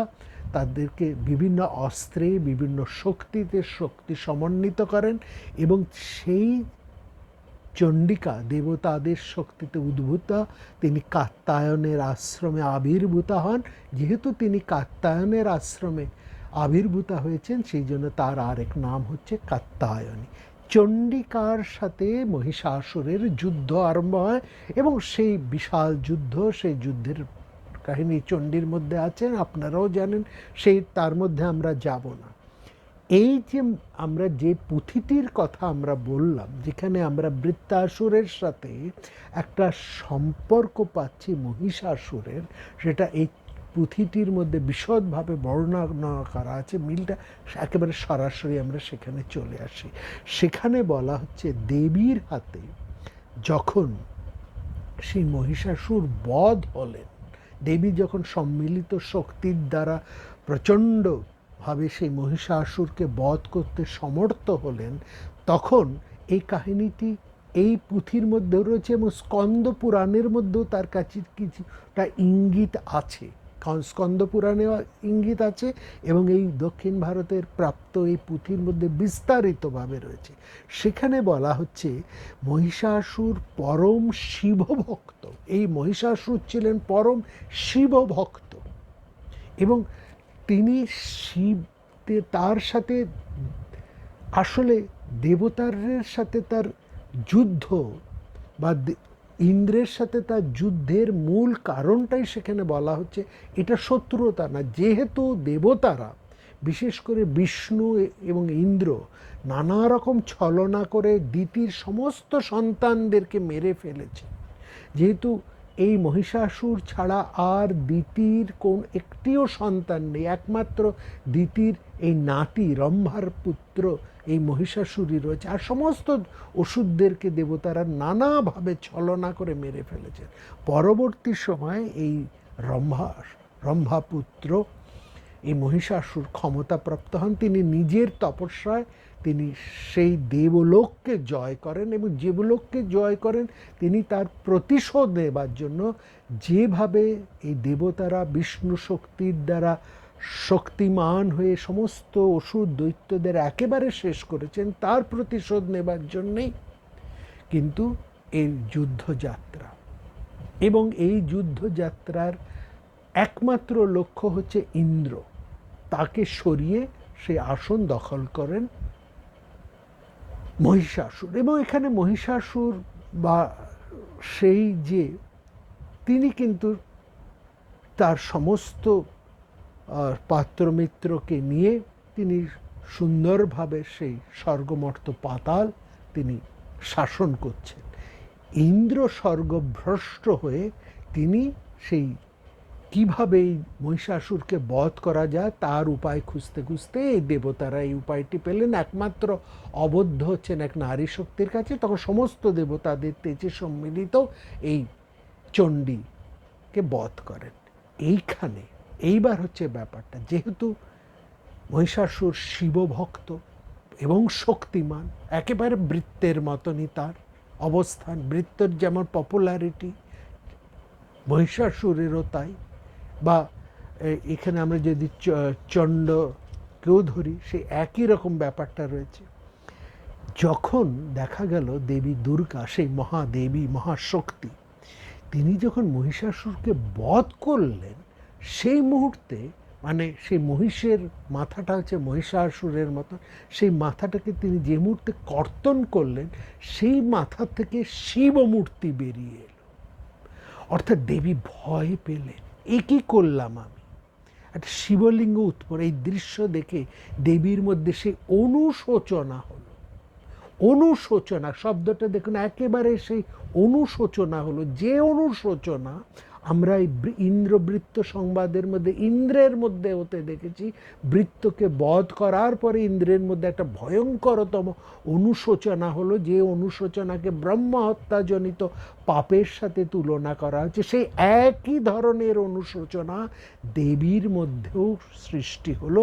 তাদেরকে বিভিন্ন অস্ত্রে বিভিন্ন শক্তিতে শক্তি সমন্বিত করেন, এবং সেই চণ্ডিকা দেবতাদের শক্তিতে উদ্ভূত তিনি কাত্যায়নের আশ্রমে আবির্ভূত হন। যেহেতু তিনি কাত্যায়নের আশ্রমে আবির্ভূত হয়েছেন, সেই জন্য তার আরেক নাম হচ্ছে কাত্যায়নী। চণ্ডিকার সাথে মহিষাসুরের যুদ্ধ আরম্ভ হয়, এবং সেই বিশাল যুদ্ধ, সেই যুদ্ধের কাহিনী চণ্ডীর মধ্যে আছেন, আপনারাও জানেন, সেই তার মধ্যে আমরা যাব না। এই যে আমরা যে পুঁথিটির কথা আমরা বললাম, যেখানে আমরা বৃত্তাসুরের সাথে একটা সম্পর্ক পাচ্ছি মহিষাসুরের, সেটা এই পুঁথিটির মধ্যে বিশদভাবে বর্ণনা করা আছে। মিলটা একেবারে সরাসরি আমরা সেখানে চলে আসি। সেখানে বলা হচ্ছে দেবীর হাতে যখন সেই মহিষাসুর বধ হলেন, দেবী যখন সম্মিলিত শক্তির দ্বারা প্রচণ্ডভাবে সেই মহিষাসুরকে বধ করতে সমর্থ হলেন, তখন এই কাহিনীটি এই পুঁথির মধ্যেও রয়েছে, এবং স্কন্দ পুরাণের মধ্যেও তার কাছে কিছুটা ইঙ্গিত আছে। স্কন্দ পুরাণেও ইঙ্গিত আছে, এবং এই দক্ষিণ ভারতের প্রাপ্ত এই পুঁথির মধ্যে বিস্তারিতভাবে রয়েছে। সেখানে বলা হচ্ছে মহিষাসুর পরম শিবভক্ত। এই মহিষাসুর ছিলেন পরম শিবভক্ত, এবং তিনি তার সাথে আসলে দেবতাদের সাথে তার যুদ্ধ, বা ইন্দ্রের সাথে তার যুদ্ধের মূল কারণটাই সেখানে বলা হচ্ছে এটা শত্রুতা না। যেহেতু দেবতারা, বিশেষ করে বিষ্ণু এবং ইন্দ্র, নানা রকম ছলনা করে দিতির সমস্ত সন্তানদেরকে মেরে ফেলেছে, যেহেতু এই মহিষাসুর ছাড়া আর দিতির কোন একটিও সন্তান নেই, একমাত্র দিতির এই নাতি রম্ভার পুত্র এই মহিষাসুরই রয়েছে, আর সমস্ত অসুরদেরকে দেবতারা নানাভাবে ছলনা করে মেরে ফেলেছেন। পরবর্তী সময়ে এই রম্ভাপুত্র এই মহিষাসুর ক্ষমতাপ্রাপ্ত হন। তিনি নিজের তপস্যায় তিনি সেই দেবলোককে জয় করেন, এবং দেবলোককে জয় করেন তিনি তার প্রতিশোধ নেবার জন্য। যেভাবে এই দেবতারা বিষ্ণু শক্তির দ্বারা শক্তিমান হয়ে সমস্ত অসুর দৈত্যদের একেবারে শেষ করেছেন, তার প্রতিশোধ নেবার জন্যেই কিন্তু এই যুদ্ধযাত্রা। এবং এই যুদ্ধযাত্রার একমাত্র লক্ষ্য হচ্ছে ইন্দ্র, তাকে সরিয়ে সে আসন দখল করেন মহিষাসুর। এবং এখানে মহিষাসুর বা সেই যে তিনি কিন্তু তার সমস্ত পাত্রমিত্রকে নিয়ে তিনি সুন্দরভাবে সেই স্বর্গমর্ত পাতাল তিনি শাসন করছেন। ইন্দ্র স্বর্গভ্রষ্ট হয়ে তিনি সেই কিভাবে এই মহিষাসুরকে বধ করা যায় তার উপায় খুঁজতে খুঁজতে এই দেবতারা এই উপায়টি পেলেন। একমাত্র অবদ্ধ হচ্ছেন এক নারী শক্তির কাছে। তখন সমস্ত দেবতাদের তেজে সম্মিলিত এই চণ্ডীকে বধ করেন। এইবার হচ্ছে ব্যাপারটা, যেহেতু মহিষাসুর শিবভক্ত এবং শক্তিমান, একেবারে বৃত্তের মতনই তার অবস্থান, বৃত্তের যেমন পপুলারিটি মহিষাসুরেরও তাই। বা এখানে আমরা যদি চণ্ডকেও ধরি, সে একই রকম ব্যাপারটা রয়েছে। যখন দেখা গেল দেবী দুর্গা, সেই মহাদেবী মহাশক্তি, তিনি যখন মহিষাসুরকে বধ করলেন, সেই মুহূর্তে মানে সেই মহিষের মাথাটা হচ্ছে মহিষাসুরের মতো, সেই মাথাটাকে তিনি যে মুহূর্তে কর্তন করলেন, সেই মাথা থেকে শিবমূর্তি বেরিয়ে এলো। অর্থাৎ দেবী ভয় পেলেন, এ কী করলাম আমি, একটা শিবলিঙ্গ উৎপন্ন। এই দৃশ্য দেখে দেবীর মধ্যে সেই অনুশোচনা হলো। অনুশোচনা শব্দটা দেখুন, একেবারে সেই অনুশোচনা হলো, যে অনুশোচনা আমরা এই ইন্দ্রবৃত্ত সংবাদের মধ্যে ইন্দ্রের মধ্যে হতে দেখেছি। বৃত্তকে বধ করার পরে ইন্দ্রের মধ্যে একটা ভয়ঙ্করতম অনুশোচনা হলো, যে অনুশোচনাকে ব্রহ্ম হত্যাজনিত পাপের সাথে তুলনা করা হচ্ছে। সেই একই ধরনের অনুশোচনা দেবীর মধ্যেও সৃষ্টি হলো।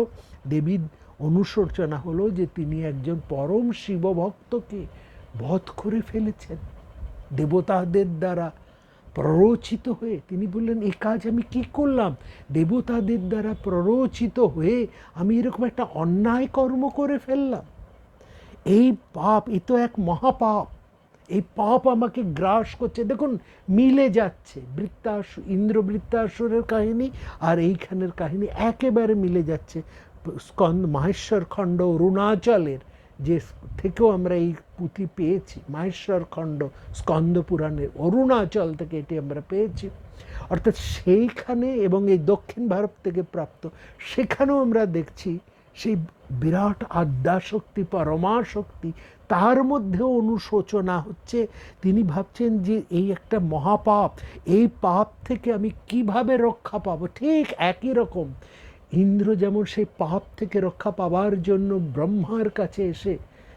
দেবীর অনুশোচনা হলো যে তিনি একজন পরম শিবভক্তকে বধ করে ফেলেছেন দেবতাদের দ্বারা প্ররোচিত হয়ে। তিনি বললেন, এ কাজ আমি কি করলাম? দেবতাদের দ্বারা প্ররোচিত হয়ে আমি এরকম একটা অন্যায় কর্ম করে ফেললাম। এই পাপ, এ তো এক মহাপাপ। এই পাপ আমাকে গ্রাস করছে। দেখুন, মিলে যাচ্ছে ইন্দ্রবৃত্তাসুরের কাহিনী আর এইখানের কাহিনী একেবারে মিলে যাচ্ছে। মাহেশ্বর খণ্ড অরুণাচলের যে থেকেও আমরা এই পুঁথি পেয়েছি, মাহেশ্বর খণ্ড স্কন্দ পুরাণের অরুণাচল থেকে এটি আমরা পেয়েছি। অর্থাৎ সেইখানে এবং এই দক্ষিণ ভারত থেকে প্রাপ্ত, সেখানেও আমরা দেখছি সেই বিরাট আদ্যাশক্তি পরমাশক্তি, তার মধ্যেও অনুশোচনা হচ্ছে। তিনি ভাবছেন যে এই একটা মহাপাপ, এই পাপ থেকে আমি কিভাবে রক্ষা পাবো। ঠিক একই রকম ইন্দ্র যেমন সেই পাপ থেকে রক্ষা পাবার জন্য ব্রহ্মার কাছে এসে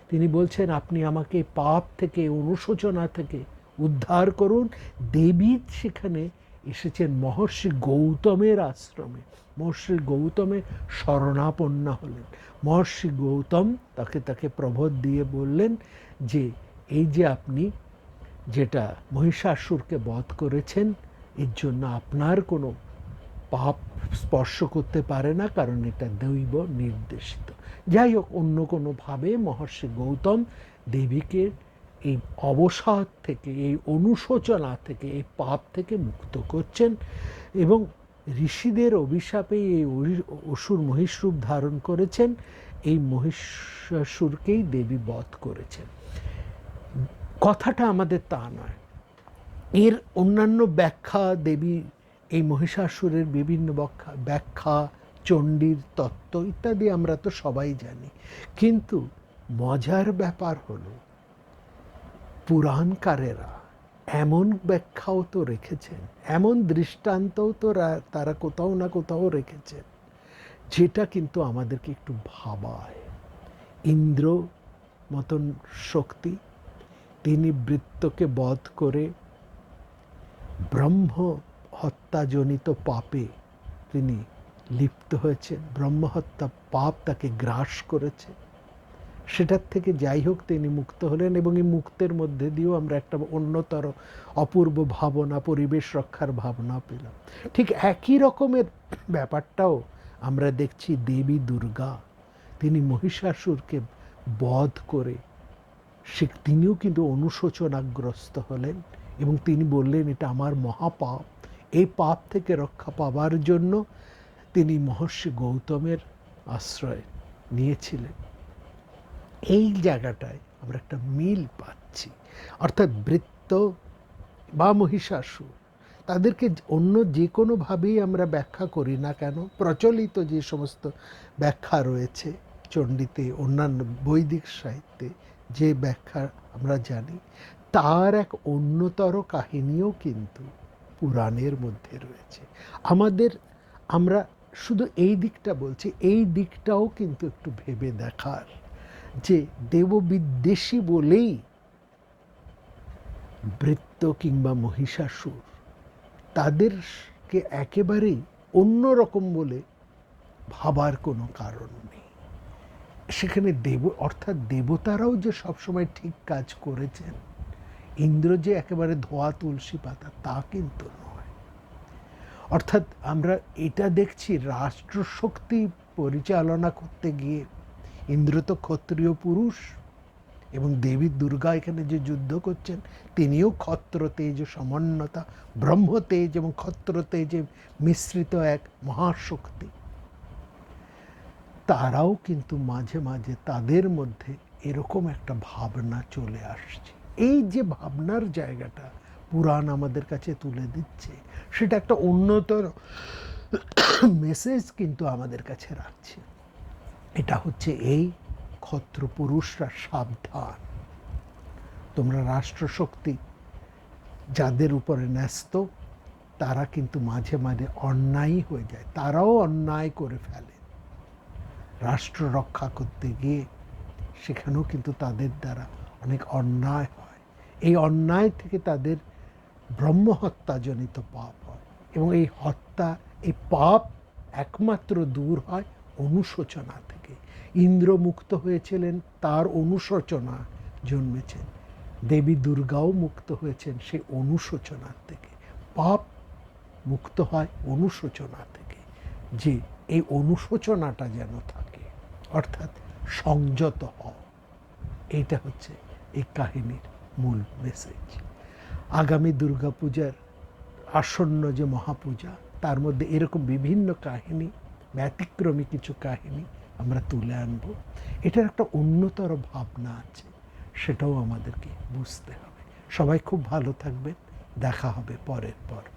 তিনি বলছেন, আপনি আমাকে পাপ থেকে, অনুশোচনা থেকে উদ্ধার করুন। দেবী সেখানে এসেছেন মহর্ষি গৌতমের আশ্রমে। মহর্ষি গৌতমের শরণাপন্না হলেন। মহর্ষি গৌতম তাকে প্রবোধ দিয়ে বললেন যে এই যে আপনি যেটা মহিষাসুরকে বধ করেছেন, এর জন্য আপনার কোনো পাপ স্পর্শ করতে পারে না, কারণ এটা দৈব নির্দেশিত। যাই হোক, অন্য কোনোভাবে মহর্ষি গৌতম দেবীকে এই অবসাদ থেকে, এই অনুশোচনা থেকে, এই পাপ থেকে মুক্ত করছেন এবং ঋষিদের অভিশাপে এই অসুর মহিষরূপ ধারণ করেছেন। এই মহিষাসুরকেই দেবী বধ করেছেন। কথাটা আমাদের তা নয়, এর অন্যান্য ব্যাখ্যা, দেবী এই মহিষাসুরের বিভিন্ন ব্যাখ্যা, চণ্ডীর তত্ত্ব ইত্যাদি আমরা তো সবাই জানি। কিন্তু মজার ব্যাপার হলো, পুরাণকারেরা এমন ব্যাখ্যাও তো রেখেছেন, এমন দৃষ্টান্তও তো তারা কোথাও না কোথাও রেখেছেন, যেটা কিন্তু আমাদেরকে একটু ভাবায়। ইন্দ্র মতন শক্তি, তিনি বৃত্তকে বধ করে ব্রহ্ম হত্যাজনিত পাপে তিনি লিপ্ত হয়েছেন। ব্রহ্মহত্যা পাপ তাকে গ্রাস করেছে। সেটার থেকে যাই হোক তিনি মুক্ত হলেন এবং এই মুক্তের মধ্যে দিয়েও আমরা একটা অন্যতর অপূর্ব ভাবনা, পরিবেশ রক্ষার ভাবনা পেলাম। ঠিক একই রকমের ব্যাপারটাও আমরা দেখছি দেবী দুর্গা, তিনি মহিষাসুরকে বধ করে তিনিও কিন্তু অনুশোচনাগ্রস্ত হলেন এবং তিনি বললেন, এটা আমার মহাপাপ। এই পাপ থেকে রক্ষা পাবার জন্য তিনি মহর্ষি গৌতমের আশ্রয় নিয়েছিলেন। এই জায়গাটায় আমরা একটা মিল পাচ্ছি। অর্থাৎ বৃত্ত বা মহিষাসুর তাদেরকে অন্য যে কোনোভাবেই আমরা ব্যাখ্যা করি না কেন, প্রচলিত যে সমস্ত ব্যাখ্যা রয়েছে চণ্ডীতে, অন্যান্য বৈদিক সাহিত্যে যে ব্যাখ্যা আমরা জানি, তার এক অন্যতর কাহিনীও কিন্তু পুরাণের মধ্যে রয়েছে। আমরা শুধু এই দিকটা বলছি, এই দিকটাও কিন্তু একটু ভেবে দেখার, যে দেববিদ্বেষী বলেই বৃত্ত কিংবা মহিষাসুর তাদেরকে একেবারেই অন্যরকম বলে ভাবার কোনো কারণ নেই। সেখানে অর্থাৎ দেবতারাও যে সবসময় ঠিক কাজ করেছেন, ইন্দ্র যে একেবারে ধোয়া তুলসী পাতা তা কিন্তু নয়। অর্থাৎ আমরা এটা দেখছি, রাষ্ট্রশক্তি পরিচালনা করতে গিয়ে ইন্দ্র তো ক্ষত্রিয় পুরুষ, এবং দেবী দুর্গা এখানে যে যুদ্ধ করছেন তিনিও ক্ষত্র তেজ, সমন্বতা, ব্রহ্ম তেজ এবং ক্ষত্র তেজে মিশ্রিত এক মহাশক্তি। তারাও কিন্তু মাঝে মাঝে তাদের মধ্যে এরকম একটা ভাবনা চলে আসছে। এই যে ভাবনার জায়গাটা পুরাণ আমাদের কাছে তুলে দিচ্ছে, সেটা একটা উন্নতর মেসেজ কিন্তু আমাদের কাছে রাখছে। এটা হচ্ছে এই ক্ষত্র পুরুষরা সাবধান, তোমরা রাষ্ট্রশক্তি যাদের উপরে ন্যস্ত তারা কিন্তু মাঝে মাঝে অন্যায়ী হয়ে যায়, তারাও অন্যায় করে ফেলে। রাষ্ট্র রক্ষা করতে গিয়ে সেখানেও কিন্তু তাদের দ্বারা অনেক অন্যায় হয়। এই অন্যায় থেকে তাদের ব্রহ্মহত্যাজনিত পাপ হয়, এবং এই হত্যা, এই পাপ একমাত্র দূর হয় অনুশোচনা থেকে। ইন্দ্র মুক্ত হয়েছিলেন, তার অনুশোচনা জন্মেছেন। দেবী দুর্গাও মুক্ত হয়েছেন সেই অনুশোচনার থেকে। পাপ মুক্ত হয় অনুশোচনা থেকে, যে এই অনুশোচনাটা যেন থাকে, অর্থাৎ সংযত হও। এইটা হচ্ছে এই কাহিনীর মূল মেসেজ। আগামী দুর্গাপূজার আসন্ন যে মহাপূজা, তার মধ্যে এরকম বিভিন্ন কাহিনী, ব্যতিক্রমী কিছু কাহিনী আমরা তুলে আনব। এটার একটা অন্যতর ভাবনা আছে, সেটাও আমাদেরকে বুঝতে হবে। সবাই খুব ভালো থাকবেন, দেখা হবে পরের পর্বে।